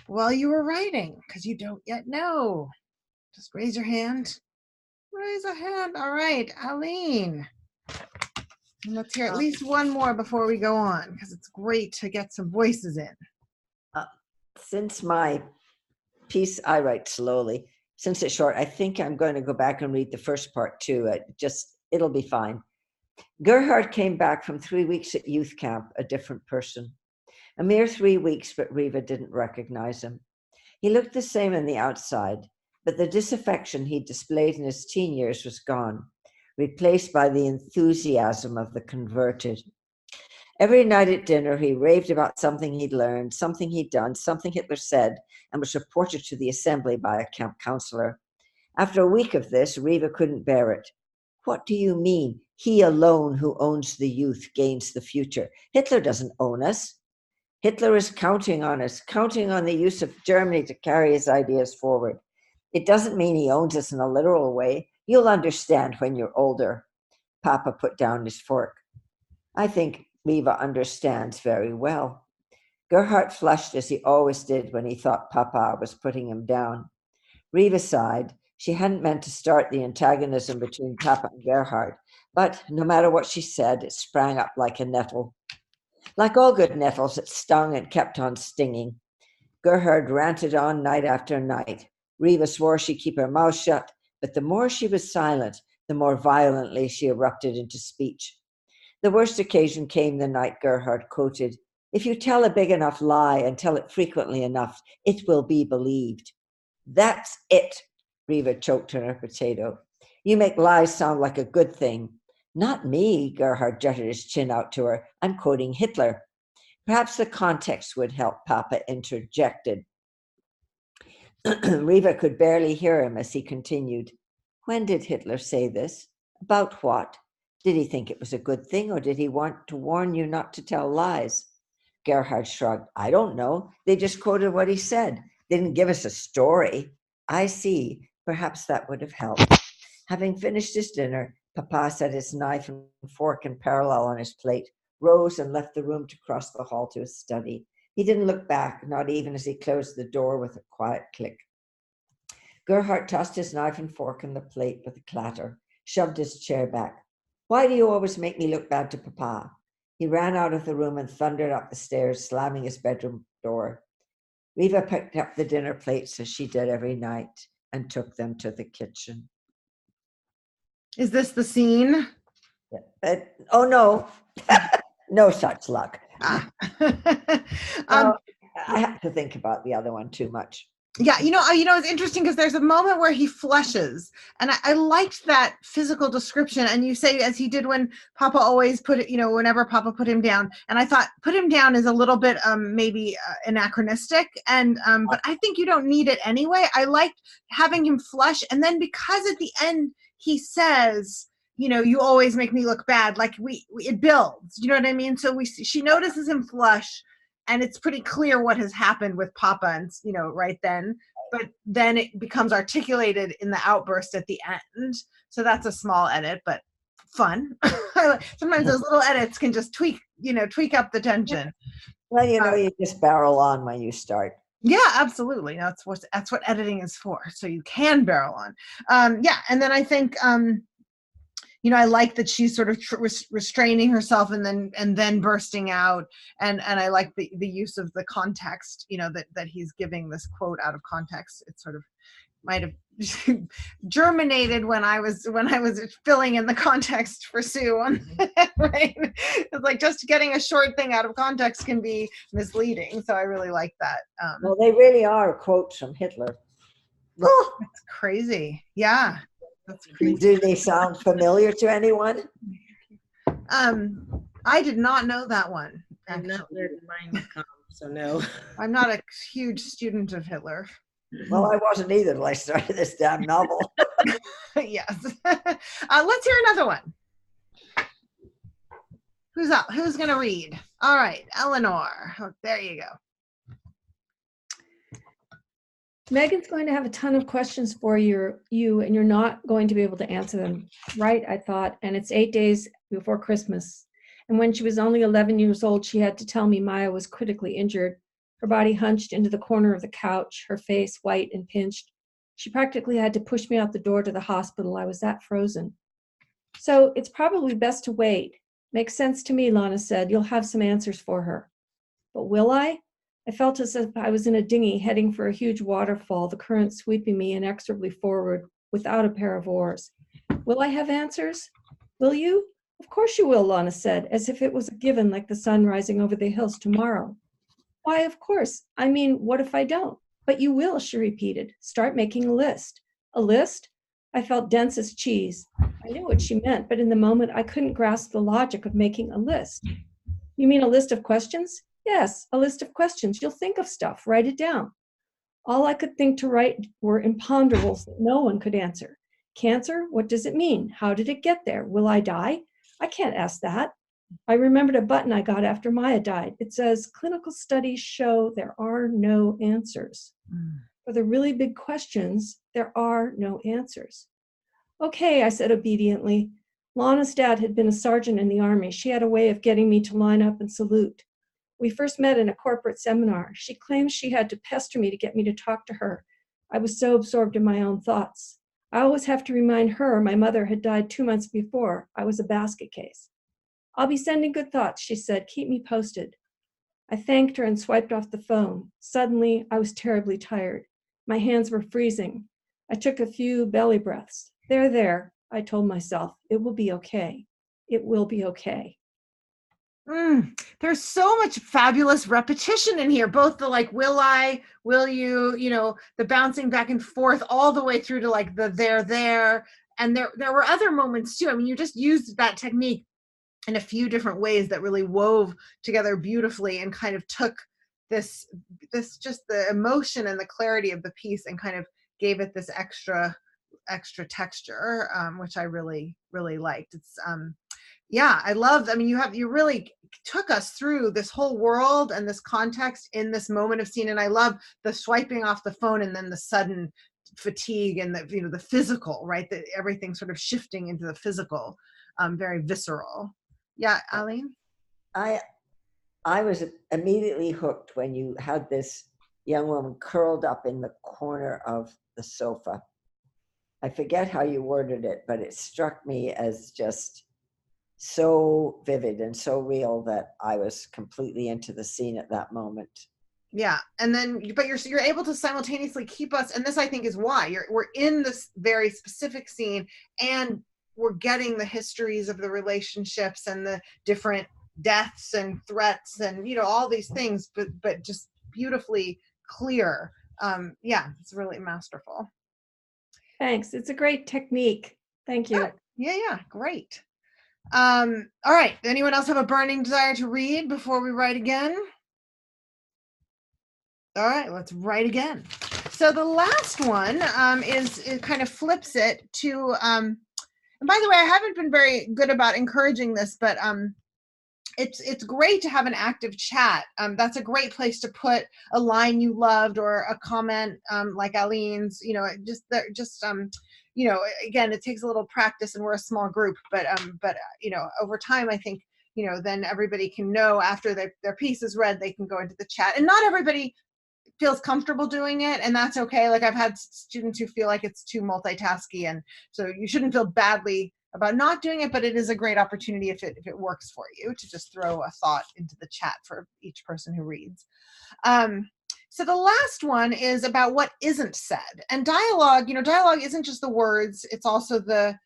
while you were writing? Because you don't yet know. Just raise your hand. Raise a hand. All right, Aline. And let's hear at least one more before we go on, because it's great to get some voices in. Since my piece, I write slowly. Since it's short, I think I'm going to go back and read the first part too. It'll be fine. Gerhard came back from 3 weeks at youth camp, a different person. A mere 3 weeks, but Riva didn't recognize him. He looked the same on the outside, but the disaffection he displayed in his teen years was gone, replaced by the enthusiasm of the converted. Every night at dinner, he raved about something he'd learned, something he'd done, something Hitler said, and was reported to the assembly by a camp counselor. After a week of this, Riva couldn't bear it. What do you mean? He alone who owns the youth gains the future. Hitler doesn't own us. Hitler is counting on us, counting on the use of Germany to carry his ideas forward. It doesn't mean he owns us in a literal way. You'll understand when you're older. Papa put down his fork. I think Riva understands very well. Gerhard flushed as he always did when he thought Papa was putting him down. Riva sighed. She hadn't meant to start the antagonism between Papa and Gerhard, but no matter what she said, it sprang up like a nettle. Like all good nettles, it stung and kept on stinging. Gerhard ranted on night after night. Riva swore she'd keep her mouth shut, but the more she was silent, the more violently she erupted into speech. The worst occasion came the night Gerhard quoted, "If you tell a big enough lie and tell it frequently enough, it will be believed." That's it, Riva choked on her potato. You make lies sound like a good thing. Not me, Gerhard jutted his chin out to her. I'm quoting Hitler. Perhaps the context would help, Papa interjected. Riva could barely hear him as he continued. When did Hitler say this? About what? Did he think it was a good thing, or did he want to warn you not to tell lies? Gerhard shrugged. I don't know. They just quoted what he said. They didn't give us a story. I see. Perhaps that would have helped. Having finished his dinner, Papa set his knife and fork in parallel on his plate, rose and left the room to cross the hall to his study. He didn't look back, not even as he closed the door with a quiet click. Gerhard tossed his knife and fork in the plate with a clatter, shoved his chair back. Why do you always make me look bad to Papa? He ran out of the room and thundered up the stairs, slamming his bedroom door. Reva picked up the dinner plates as she did every night and took them to the kitchen. Is this the scene? Oh, no. No such luck. Ah. I have to think about the other one too much. Yeah, it's interesting because there's a moment where he flushes, and I liked that physical description. And you say, as he did when Papa always put it, whenever Papa put him down. And I thought put him down is a little bit maybe anachronistic, and but I think you don't need it anyway. I liked having him flush, and then because at the end he says, you always make me look bad. Like it builds. You know what I mean? So she notices him flush. And it's pretty clear what has happened with Papa, and right then. But then it becomes articulated in the outburst at the end. So that's a small edit, but fun. Sometimes those little edits can just tweak up the tension. Well, you just barrel on when you start. Yeah, absolutely. That's what editing is for. So you can barrel on. Yeah, and then I think. I like that she's sort of restraining herself and then bursting out, and I like the use of the context, that he's giving this quote out of context. It sort of might have germinated when I was filling in the context for Sue right? It's like just getting a short thing out of context can be misleading, so I really like that. Well, they really are quotes from Hitler. That's crazy. Yeah. That's crazy. Do they sound familiar to anyone? I did not know that one. I'm not there to mind so no. I'm not a huge student of Hitler. Well, I wasn't either till I started this damn novel. Yes. Let's hear another one. Who's up? Who's going to read? All right, Eleanor. Oh, there you go. Megan's going to have a ton of questions for you, and you're not going to be able to answer them, right? I thought, and it's 8 days before Christmas. And when she was only 11 years old, she had to tell me Maya was critically injured. Her body hunched into the corner of the couch, her face white and pinched. She practically had to push me out the door to the hospital. I was that frozen. So it's probably best to wait. Makes sense to me, Lana said. You'll have some answers for her. But will I? I felt as if I was in a dinghy heading for a huge waterfall, the current sweeping me inexorably forward without a pair of oars. Will I have answers? Will you? Of course you will, Lana said, as if it was a given like the sun rising over the hills tomorrow. Why, of course. I mean, what if I don't? But you will, she repeated. Start making a list. A list? I felt dense as cheese. I knew what she meant, but in the moment I couldn't grasp the logic of making a list. You mean a list of questions? Yes, a list of questions. You'll think of stuff. Write it down. All I could think to write were imponderables that no one could answer. Cancer? What does it mean? How did it get there? Will I die? I can't ask that. I remembered a button I got after Maya died. It says, clinical studies show there are no answers. For the really big questions, there are no answers. Okay, I said obediently. Lana's dad had been a sergeant in the Army. She had a way of getting me to line up and salute. We first met in a corporate seminar. She claims she had to pester me to get me to talk to her. I was so absorbed in my own thoughts. I always have to remind her my mother had died 2 months before. I was a basket case. I'll be sending good thoughts, she said. Keep me posted. I thanked her and swiped off the phone. Suddenly, I was terribly tired. My hands were freezing. I took a few belly breaths. There, I told myself. It will be okay. It will be okay. There's so much fabulous repetition in here, both the will I, will you, the bouncing back and forth all the way through to the there. And there were other moments too. I mean, you just used that technique in a few different ways that really wove together beautifully and kind of took this just the emotion and the clarity of the piece and kind of gave it this extra texture, which I really, really liked. It's yeah, I loved. I mean, you really took us through this whole world and this context in this moment of scene. And I love the swiping off the phone and then the sudden fatigue and the physical, right? That everything sort of shifting into the physical, very visceral. Yeah, Eileen? I was immediately hooked when you had this young woman curled up in the corner of the sofa. I forget how you worded it, but it struck me as just so vivid and so real that I was completely into the scene at that moment. Yeah, and then but you're able to simultaneously keep us, and this I think is why we're in this very specific scene, and we're getting the histories of the relationships and the different deaths and threats and all these things, but just beautifully clear. Yeah, it's really masterful. Thanks. It's a great technique. Thank you. Good. Yeah, great. All right. Anyone else have a burning desire to read before we write again? All right, let's write again. So the last one it kind of flips it to, and by the way, I haven't been very good about encouraging this, but it's great to have an active chat. That's a great place to put a line you loved or a comment like Aline's. Again, it takes a little practice, and we're a small group, but over time, I think then everybody can know after their piece is read, they can go into the chat, and not everybody feels comfortable doing it, and that's okay. Like I've had students who feel like it's too multitasky, and so you shouldn't feel badly about not doing it, but it is a great opportunity if it works for you to just throw a thought into the chat for each person who reads. So the last one is about what isn't said. And dialogue isn't just the words, it's also the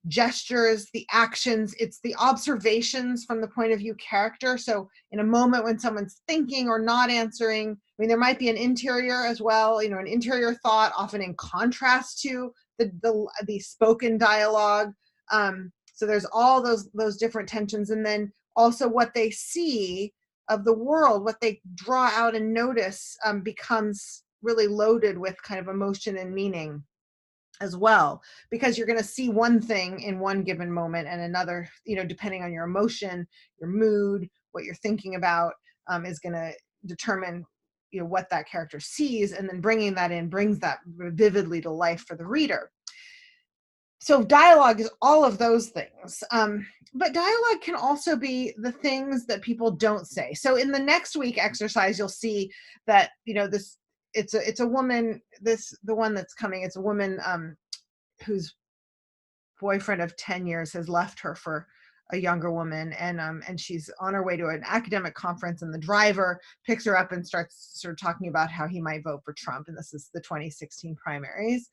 gestures, the actions, it's the observations from the point of view character. So in a moment when someone's thinking or not answering, there might be an interior as well, an interior thought, often in contrast to the spoken dialogue. So there's all those different tensions, and then also what they see of the world, what they draw out and notice becomes really loaded with kind of emotion and meaning as well, because you're going to see one thing in one given moment and another, depending on your emotion, your mood, what you're thinking about, is going to determine what that character sees, and then bringing that in brings that vividly to life for the reader. So dialogue is all of those things. But dialogue can also be the things that people don't say. So in the next week exercise, you'll see that, it's a woman, the one that's coming, it's a woman whose boyfriend of 10 years has left her for a younger woman, and she's on her way to an academic conference, and the driver picks her up and starts sort of talking about how he might vote for Trump, and this is the 2016 primaries,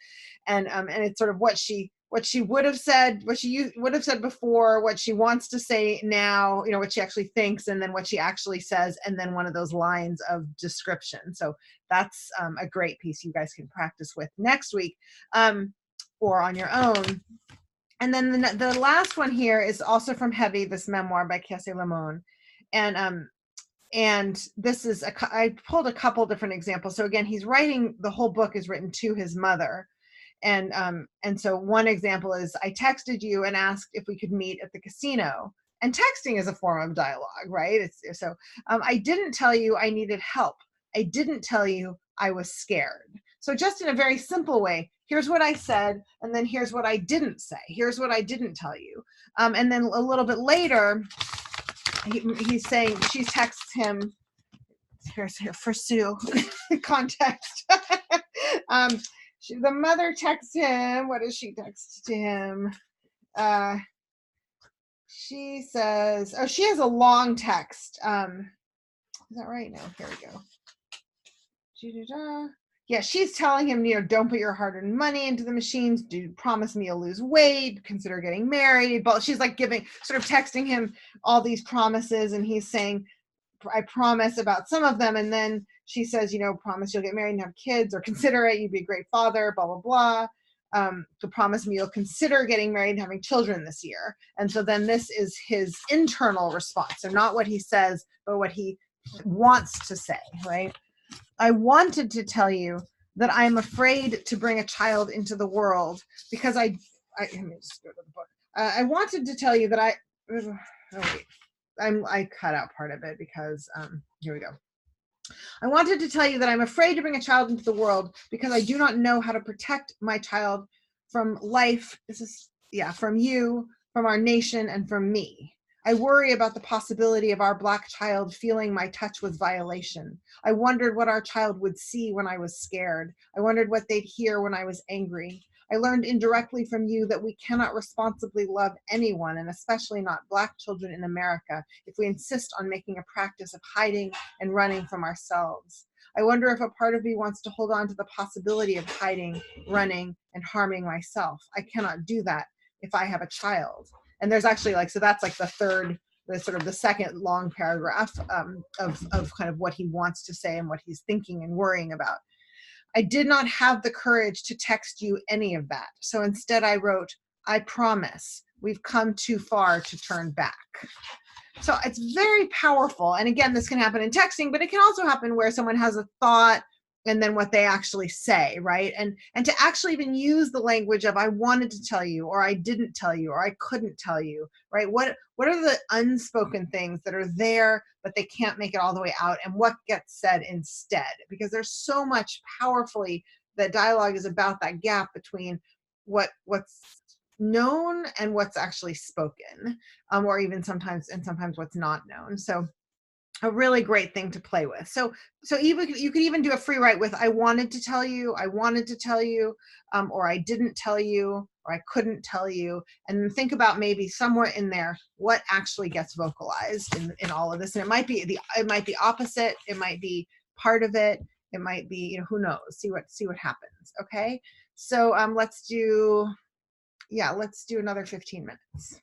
and it's sort of what she would have said, what she would have said before, what she wants to say now, what she actually thinks, and then what she actually says, and then one of those lines of description. So that's a great piece you guys can practice with next week, or on your own. And then the last one here is also from Heavy, this memoir by Kiese Lamon. And this is, I pulled a couple different examples. So again, he's writing, the whole book is written to his mother. And so one example is, I texted you and asked if we could meet at the casino. And texting is a form of dialogue, right? I didn't tell you I needed help. I didn't tell you I was scared. So just in a very simple way, here's what I said, and then here's what I didn't say. Here's what I didn't tell you. And then a little bit later, he's saying, she texts him, here for Sue, context. The mother texts him, what does she text to him? She says, she has a long text. Is that right? No, here we go. Yeah, she's telling him, don't put your hard-earned money into the machines. Do promise me you'll lose weight. Consider getting married. But she's like sort of texting him all these promises, and he's saying, I promise about some of them. And then she says, promise you'll get married and have kids, or consider it. You'd be a great father, blah, blah, blah. To promise me you'll consider getting married and having children this year. And so then this is his internal response. So not what he says, but what he wants to say, right? I wanted to tell you that I'm afraid to bring a child into the world because let me just go to the book. I wanted to tell you that I cut out part of it because, here we go. I wanted to tell you that I'm afraid to bring a child into the world because I do not know how to protect my child from life. From you, from our nation, and from me. I worry about the possibility of our Black child feeling my touch was violation. I wondered what our child would see when I was scared. I wondered what they'd hear when I was angry. I learned indirectly from you that we cannot responsibly love anyone, and especially not Black children in America, if we insist on making a practice of hiding and running from ourselves. I wonder if a part of me wants to hold on to the possibility of hiding, running, and harming myself. I cannot do that if I have a child. And there's actually like, so that's like the sort of the second long paragraph of kind of what he wants to say and what he's thinking and worrying about. I did not have the courage to text you any of that. So instead I wrote, I promise we've come too far to turn back. So it's very powerful. And again, this can happen in texting, but it can also happen where someone has a thought and then what they actually say, right? And to actually even use the language of I wanted to tell you, or I didn't tell you, or I couldn't tell you, right? What are the unspoken things that are there, but they can't make it all the way out, and what gets said instead? Because there's so much powerfully that dialogue is about that gap between what's known and what's actually spoken, or even sometimes what's not known. So a really great thing to play with. So even you could even do a free write with I wanted to tell you, or I didn't tell you, or I couldn't tell you, and then think about maybe somewhere in there what actually gets vocalized in all of this. And it might be opposite, it might be part of it, it might be, who knows. See what happens. Okay. So let's do another 15 minutes.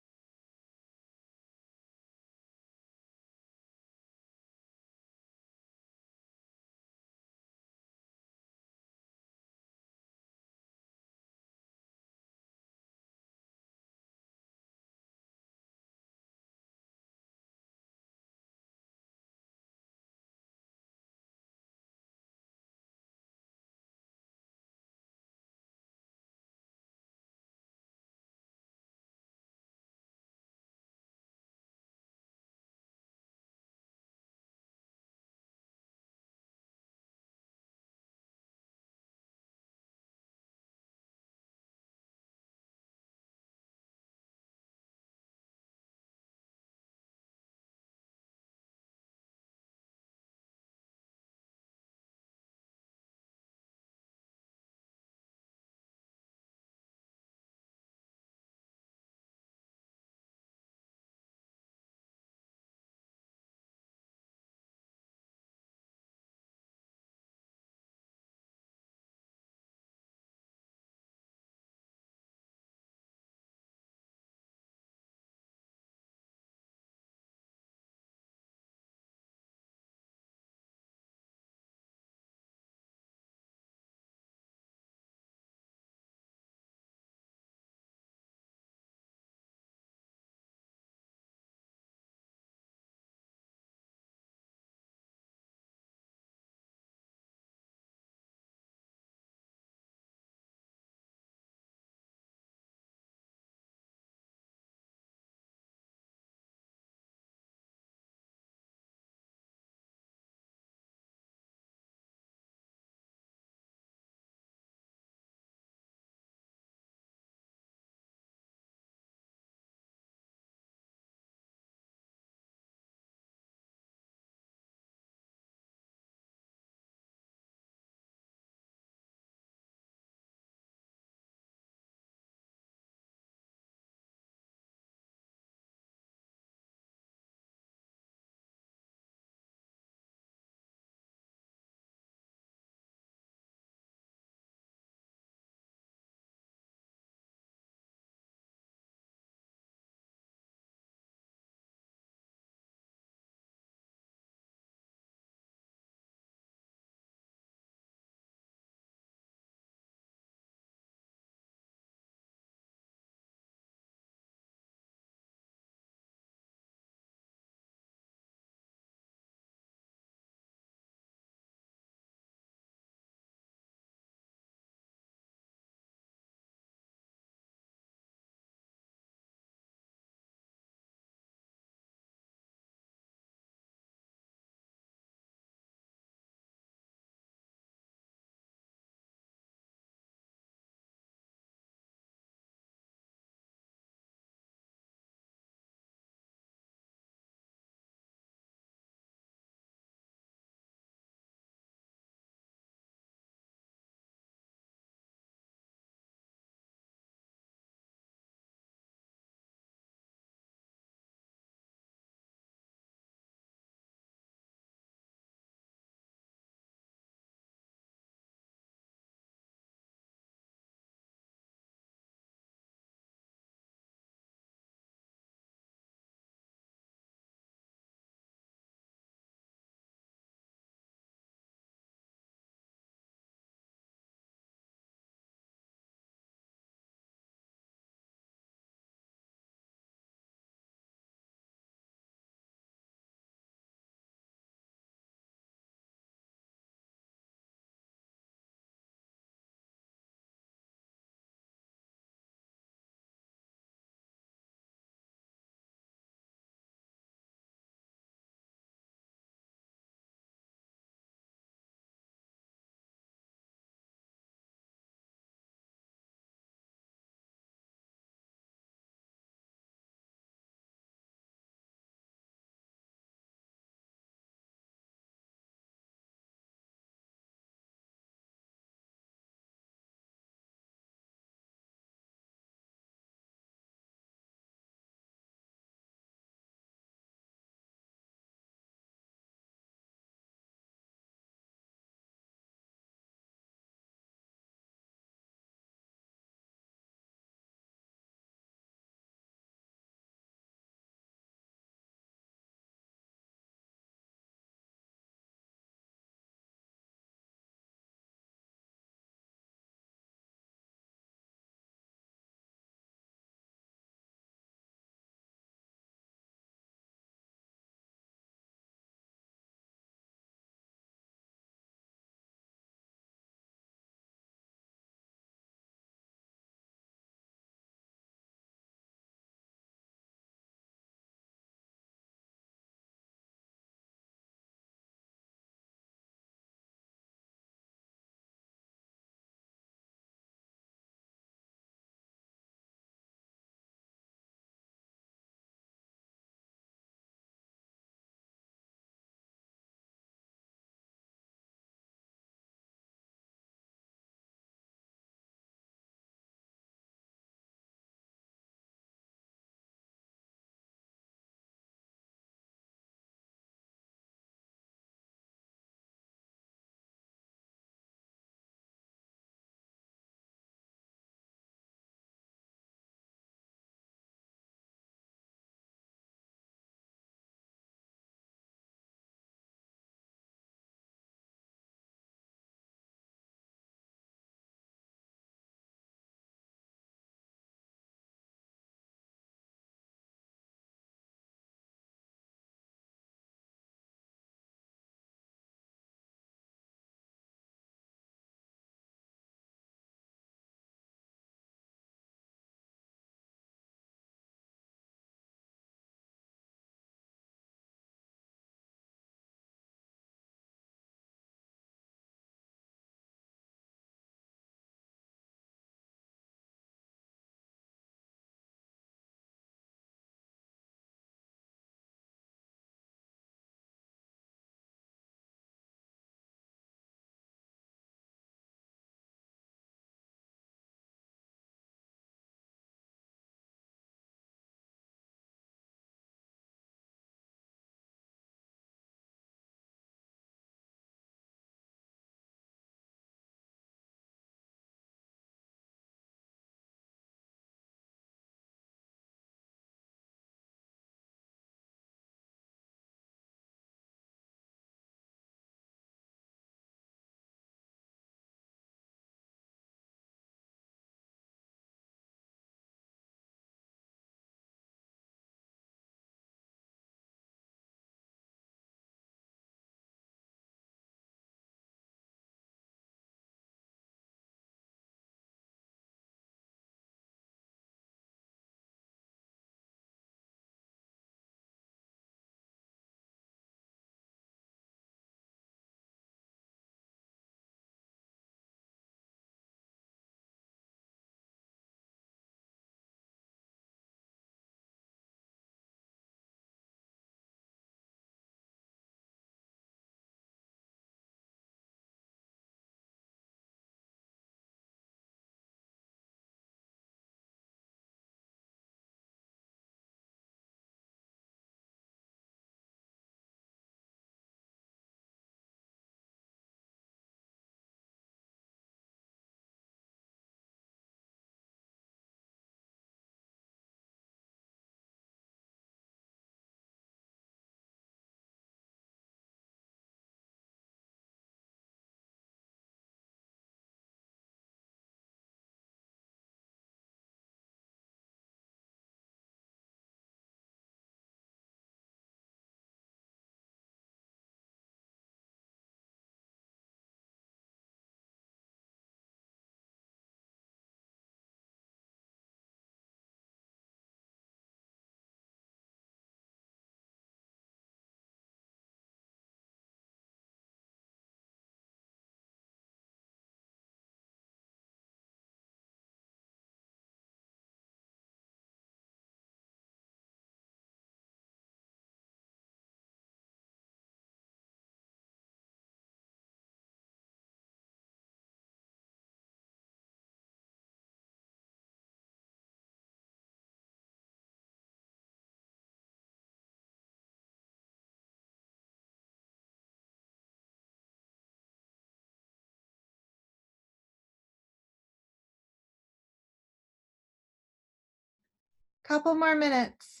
Couple more minutes.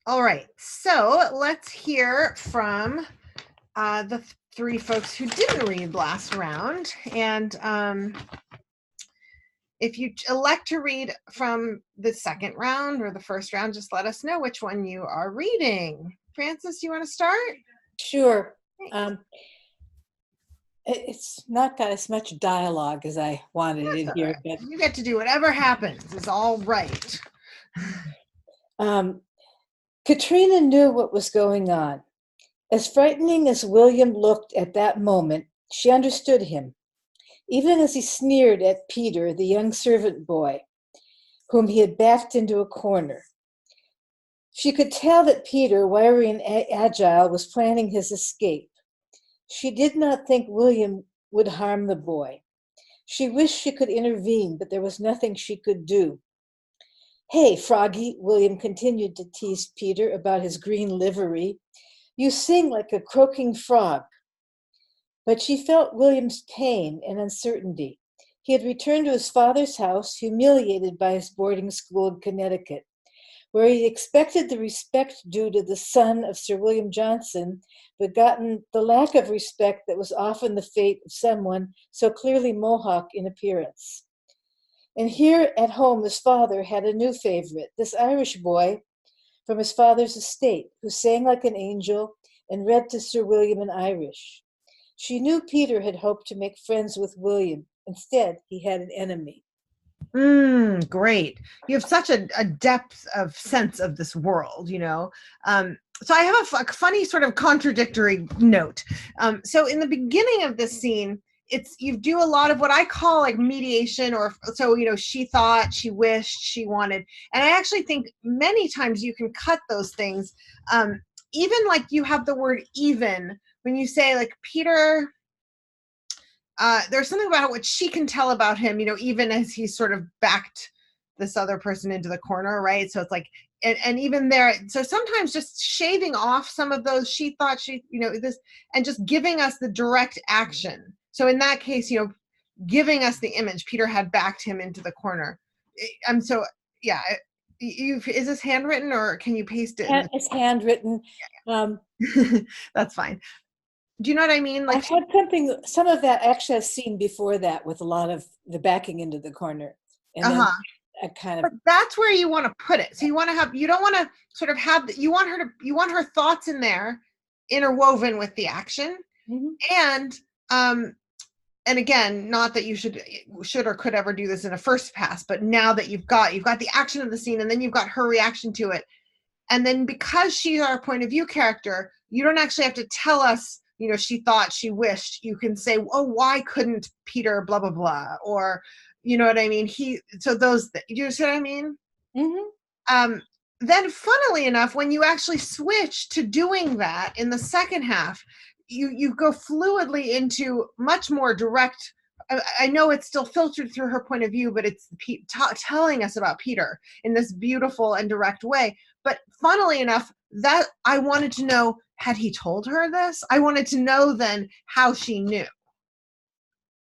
All right, so let's hear from the three folks who didn't read last round. And if you elect to read from the second round or the first round, just let us know which one you are reading. Frances, you want to start? Sure. It's not got as much dialogue as I wanted That's in all here, right. but You get to do whatever happens. It's all right. Katrina knew what was going on. As frightening as William looked at that moment, she understood him, even as he sneered at Peter, the young servant boy, whom he had backed into a corner. She could tell that Peter, wiry and agile, was planning his escape. She did not think William would harm the boy. She wished she could intervene, but there was nothing she could do. "Hey, Froggy," William continued to tease Peter about his green livery. "You sing like a croaking frog." But she felt William's pain and uncertainty. He had returned to his father's house, humiliated by his boarding school in Connecticut, where he expected the respect due to the son of Sir William Johnson, but gotten the lack of respect that was often the fate of someone so clearly Mohawk in appearance. And here at home, his father had a new favorite, this Irish boy from his father's estate, who sang like an angel and read to Sir William in Irish. She knew Peter had hoped to make friends with William. Instead, he had an enemy. Great. You have such a depth of sense of this world, you know. So I have a funny sort of contradictory note. So in the beginning of this scene, you do a lot of what I call like mediation, or so, you know, she thought, she wished, she wanted. And I actually think many times you can cut those things. Even like you have the word even when you say like Peter, there's something about what she can tell about him, you know, even as he sort of backed this other person into the corner, right? So it's like, and even there, so sometimes just shaving off some of those, she thought she, you know, this, and just giving us the direct action. So in that case, you know, giving us the image, Peter had backed him into the corner. So, yeah, is this handwritten or can you paste it? It's handwritten. That's fine. Do you know what I mean? Like I had some of that actually I've seen before that with a lot of the backing into the corner. And then a kind of. But that's where you want to put it. So you want to have, you don't want to sort of have, you want her thoughts in there interwoven with the action. Mhm. And again, not that you should or could ever do this in a first pass, but now that you've got the action of the scene, and then you've got her reaction to it. And then because she's our point of view character, you don't actually have to tell us, she thought, she wished. You can say, oh, why couldn't Peter blah, blah, blah? Or, you know what I mean? So those, you see what I mean? Mm-hmm. Then funnily enough, when you actually switch to doing that in the second half, you go fluidly into much more direct. I know it's still filtered through her point of view, but it's telling us about Peter in this beautiful and direct way. But funnily enough, that I wanted to know, had he told her this? I wanted to know then how she knew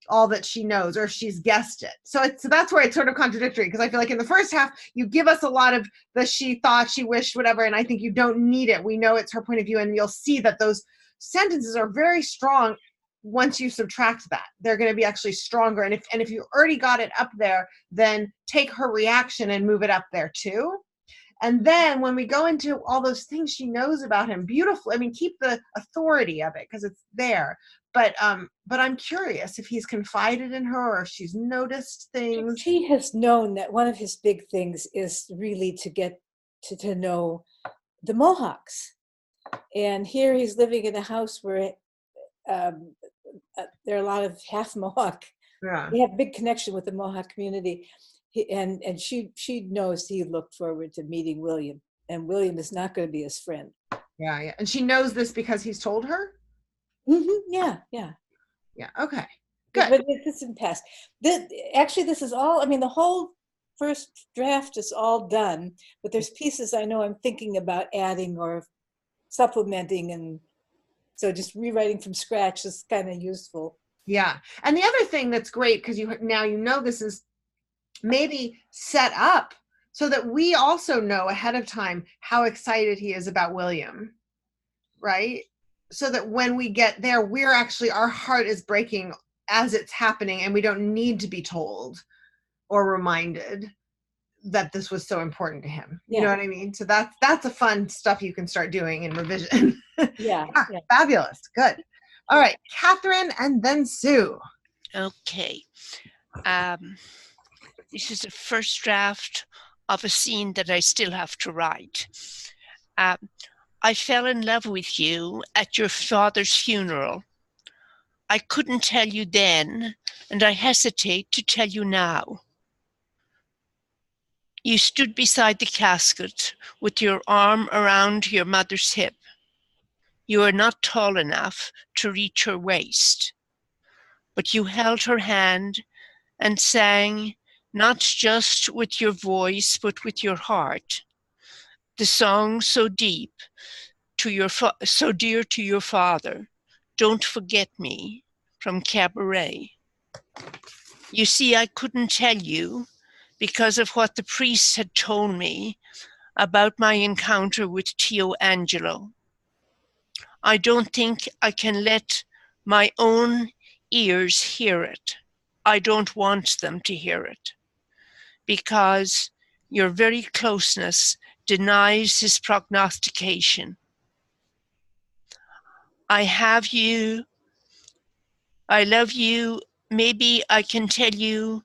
all that she knows, or if she's guessed it. So that's where it's sort of contradictory, because I feel like in the first half, you give us a lot of the she thought, she wished, whatever, and I think you don't need it. We know it's her point of view, and you'll see that those sentences are very strong. Once you subtract that, they're going to be actually stronger. And if you already got it up there, then take her reaction and move it up there too. And then when we go into all those things she knows about him, beautiful. I mean, keep the authority of it because it's there. But I'm curious if he's confided in her or if she's noticed things. She has known that one of his big things is really to get to know the Mohawks. And here he's living in a house where there are a lot of half Mohawk. Yeah. They have a big connection with the Mohawk community. And she knows he looked forward to meeting William. And William is not going to be his friend. Yeah. And she knows this because he's told her? Mm-hmm. Yeah. Okay. Good. But this is past. Actually, this is all, the whole first draft is all done, but there's pieces I know I'm thinking about adding or supplementing, and so just rewriting from scratch is kind of useful. Yeah. And the other thing that's great, because this is maybe set up so that we also know ahead of time how excited he is about William, right? So that when we get there, our heart is breaking as it's happening, and we don't need to be told or reminded that this was so important to him. You know what I mean? So that's a fun stuff you can start doing in revision. Yeah. Fabulous. Good. All right, Catherine and then Sue. Okay. This is the first draft of a scene that I still have to write. I fell in love with you at your father's funeral. I couldn't tell you then, and I hesitate to tell you now. You stood beside the casket with your arm around your mother's hip. You are not tall enough to reach her waist, but you held her hand and sang, not just with your voice, but with your heart, the song so deep so dear to your father, Don't Forget Me, from Cabaret. You see, I couldn't tell you because of what the priest had told me about my encounter with Tio Angelo. I don't think I can let my own ears hear it. I don't want them to hear it, because your very closeness denies his prognostication. I have you, I love you, maybe I can tell you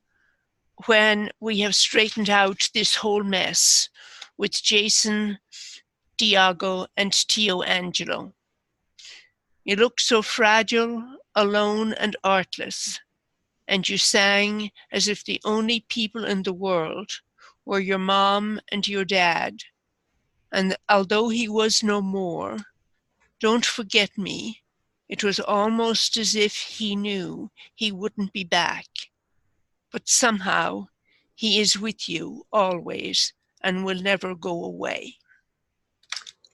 when we have straightened out this whole mess with Jason, Dialog, and Tio Angelo. You looked so fragile, alone, and artless, and you sang as if the only people in the world were your mom and your dad. And although he was no more, don't forget me. It was almost as if he knew he wouldn't be back. But somehow he is with you always and will never go away.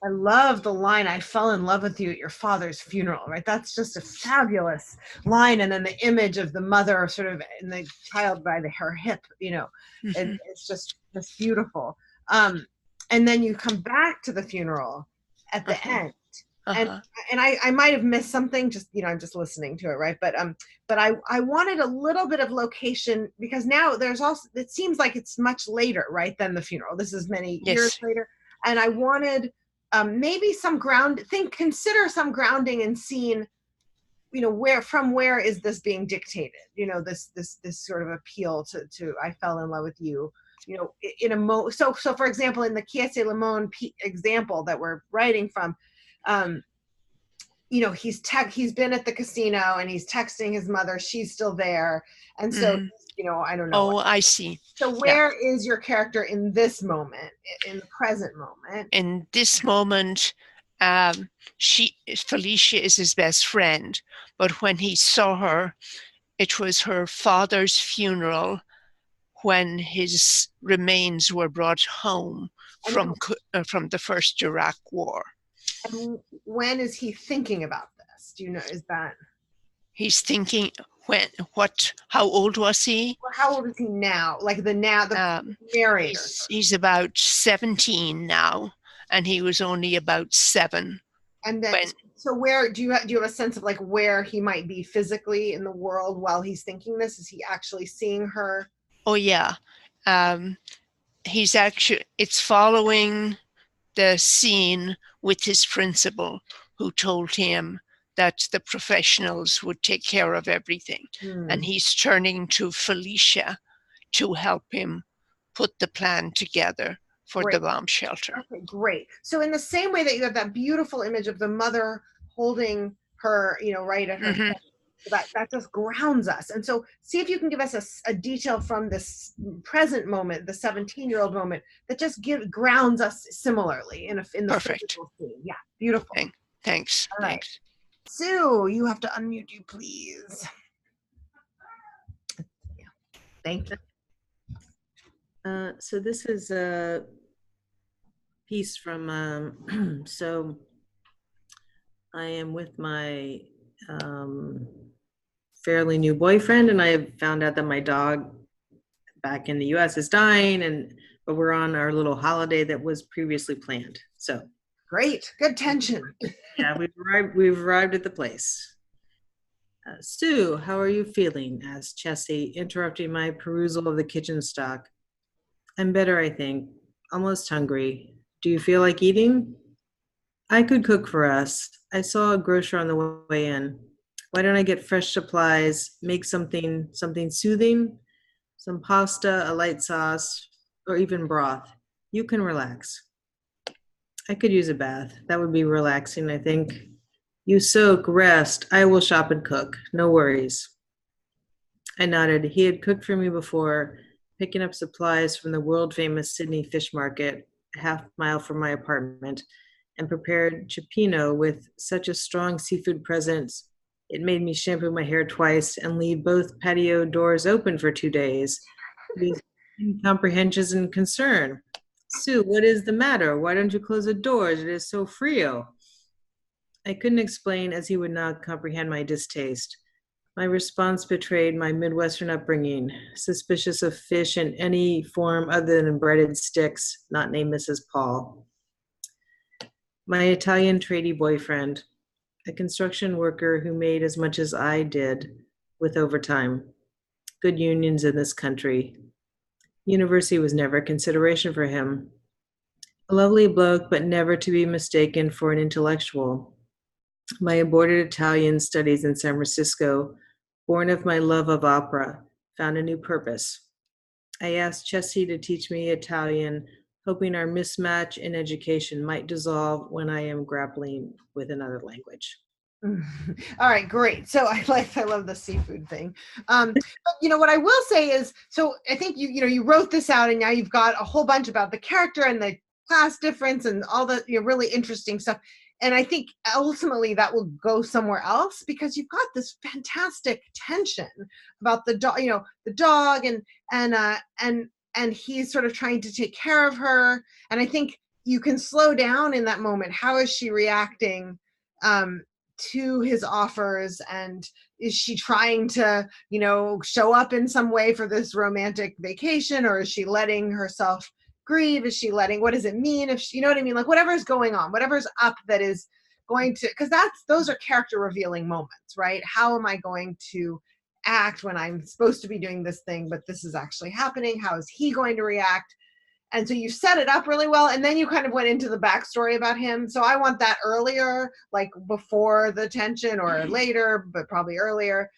I love the line, I fell in love with you at your father's funeral, right? That's just a fabulous line. And then the image of the mother sort of and the child by her hip, and it's just beautiful. And then you come back to the funeral at the end. Uh-huh. And I might have missed something, just, I'm just listening to it, right? But I wanted a little bit of location, because now there's also, it seems like it's much later, right, than the funeral. This is many years Yes. later. And I wanted maybe consider some grounding and scene, where is this being dictated? This sort of appeal to I fell in love with you, in a so for example, in the Chiese Limon example that we're writing from, he's been at the casino and he's texting his mother, she's still there. And so, Mhm. I don't know. Oh, I see. So Yeah. where is your character in this moment, in the present moment? In this moment, Felicia is his best friend, but when he saw her, it was her father's funeral when his remains were brought home And, from the first Iraq War. and when is he thinking about this? Do you know, is that? He's thinking, how old was he? Well, how old is he now? Like the narrator. He's about 17 now, and he was only about 7. And then, when so where do you have a sense of like where he might be physically in the world while he's thinking this? Is he actually seeing her? Oh yeah, it's following the scene with his principal, who told him that the professionals would take care of everything, and he's turning to Felicia to help him put the plan together for the bomb shelter. Okay, great. So in the same way that you have that beautiful image of the mother holding her, right at her Mhm. head, that just grounds us. And so see if you can give us a detail from this present moment, the 17-year-old moment, that just grounds us similarly in the Perfect. physical scene. Yeah, beautiful. Thanks. All right. Thanks. Sue, you have to unmute you, please. Yeah. Thank you. So this is a piece from, so I am with my fairly new boyfriend, and I have found out that my dog back in the US is dying, but we're on our little holiday that was previously planned. So great, good tension. Yeah, we've arrived at the place. Sue, how are you feeling? Asked Chessie, interrupting my perusal of the kitchen stock. I'm better, I think. Almost hungry. Do you feel like eating? I could cook for us. I saw a grocer on the way in. Why don't I get fresh supplies, make something soothing? Some pasta, a light sauce, or even broth. You can relax. I could use a bath. That would be relaxing, I think. You soak, rest. I will shop and cook. No worries. I nodded. He had cooked for me before, picking up supplies from the world-famous Sydney fish market, a half-mile from my apartment, and prepared cioppino with such a strong seafood presence, it made me shampoo my hair twice and leave both patio doors open for 2 days. With incomprehension and concern. Sue, what is the matter? Why don't you close the doors? It is so frio. I couldn't explain, as he would not comprehend my distaste. My response betrayed my Midwestern upbringing, suspicious of fish in any form other than breaded sticks, not named Mrs. Paul. My Italian tradie boyfriend, a construction worker who made as much as I did with overtime. Good unions in this country. University was never a consideration for him. A lovely bloke, but never to be mistaken for an intellectual. My aborted Italian studies in San Francisco, born of my love of opera, found a new purpose. I asked Chessie to teach me Italian, hoping our mismatch in education might dissolve when I am grappling with another language. All right, great. So I love the seafood thing. But what I will say is, so I think you wrote this out, and now you've got a whole bunch about the character and the class difference and all the really interesting stuff. And I think ultimately that will go somewhere else, because you've got this fantastic tension about the dog, the dog, and he's sort of trying to take care of her. And I think you can slow down in that moment. How is she reacting to his offers, and is she trying to show up in some way for this romantic vacation, or is she letting herself grieve? Is she letting, what does it mean if she, you know what I mean, like whatever's going on, whatever's up that is going to, because those are character revealing moments, right? How am I going to act when I'm supposed to be doing this thing, but this is actually happening? How is he going to react? And so you set it up really well, and then you kind of went into the backstory about him. So I want that earlier, like before the tension, or later, but probably earlier.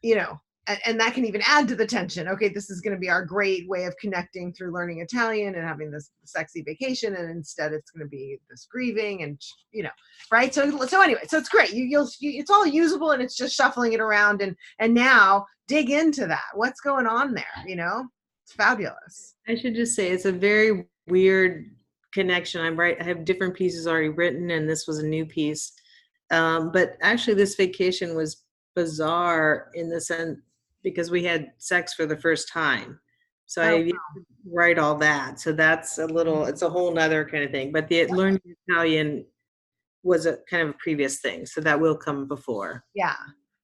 You know, and that can even add to the tension. Okay, this is going to be our great way of connecting through learning Italian and having this sexy vacation, and instead it's going to be this grieving, and you know, right? So anyway, so it's great. It's all usable, and it's just shuffling it around, and now dig into that. What's going on there? You know, it's fabulous. I should just say it's a very weird connection. I have different pieces already written, and this was a new piece. But actually, this vacation was bizarre in the sense because we had sex for the first time. So I write all that. So that's it's a whole nother kind of thing. But the learning Italian was a kind of a previous thing. So that will come before. Yeah.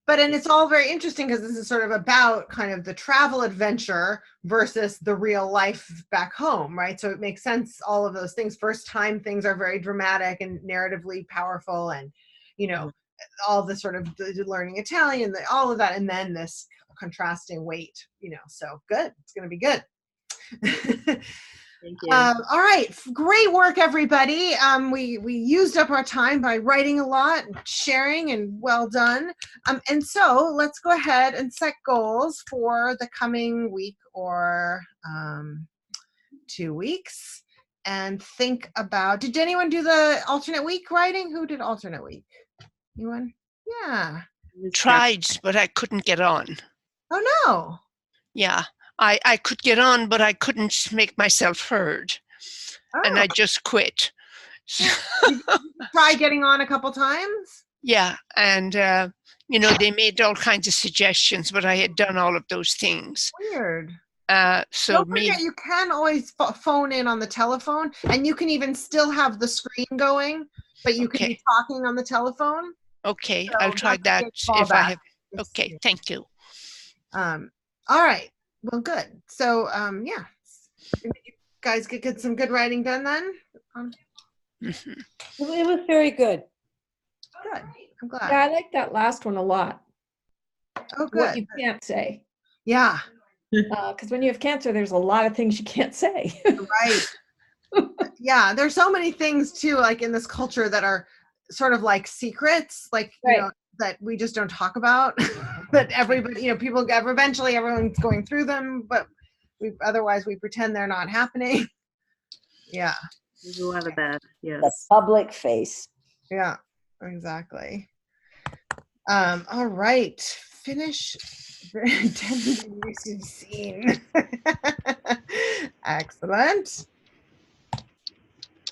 And it's all very interesting because this is sort of about kind of the travel adventure versus the real life back home, right? So it makes sense, all of those things. First time things are very dramatic and narratively powerful, and, you know, all the sort of the learning Italian, all of that, and then this contrasting weight, you know, so good. It's going to be good. Thank you. All right, great work, everybody. We used up our time by writing a lot and sharing, and well done. And so let's go ahead and set goals for the coming week or 2 weeks, and think about. Did anyone do the alternate week writing? Who did alternate week? Anyone? Yeah. Tried, but I couldn't get on. Oh no. Yeah, I could get on, but I couldn't make myself heard. And I just quit. Try getting on a couple times? Yeah, and you know, they made all kinds of suggestions, but I had done all of those things. Weird. So don't forget, you can always phone in on the telephone, and you can even still have the screen going, but you can be talking on the telephone. Okay, So I'll try that if I have. Okay, thank you. All right. Well, good. So, yeah, you guys get some good writing done then. It was very good. Good. I'm glad. Yeah, I like that last one a lot. Oh, good. What you can't say. Yeah. Because when you have cancer, there's a lot of things you can't say. Right. Yeah, there's so many things too, like in this culture, that are sort of like secrets, like you know, that we just don't talk about. But everybody, you know, people eventually everyone's going through them, but otherwise we pretend they're not happening. Yeah. There's a lot of that. Yes. The public face. Yeah, exactly. All right. Finish the scene. Excellent.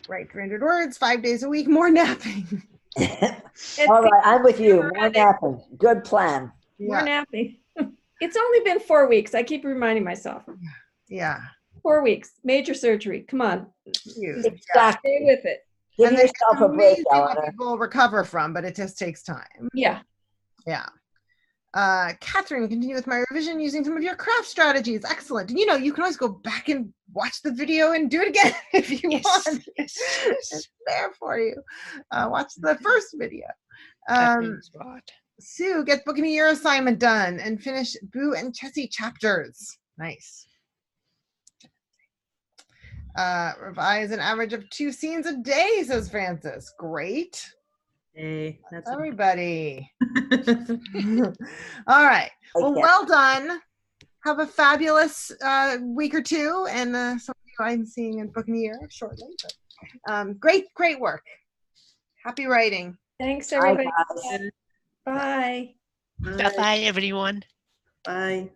Write 300 words, 5 days a week, more napping. All right, I'm with you. More napping. Good plan. More napping. It's only been 4 weeks. I keep reminding myself. Yeah. 4 weeks. Major surgery. Come on. Exactly. Stay with it. Give and yourself a break, what people recover from, but it just takes time. Yeah. Yeah. Catherine, continue with my revision using some of your craft strategies. Excellent. And you know, you can always go back and watch the video and do it again if you want. It's there for you. Watch the first video. Sue, get Book of the Year assignment done and finish Boo and Chessie chapters. Nice. Revise an average of 2 scenes a day, says Francis. Great. Hey, that's everybody. All right. Well done. Have a fabulous week or two, and some of you I'm seeing in Book of the Year shortly. But, great work. Happy writing. Thanks, everybody. Bye. Bye. Bye, everyone. Bye.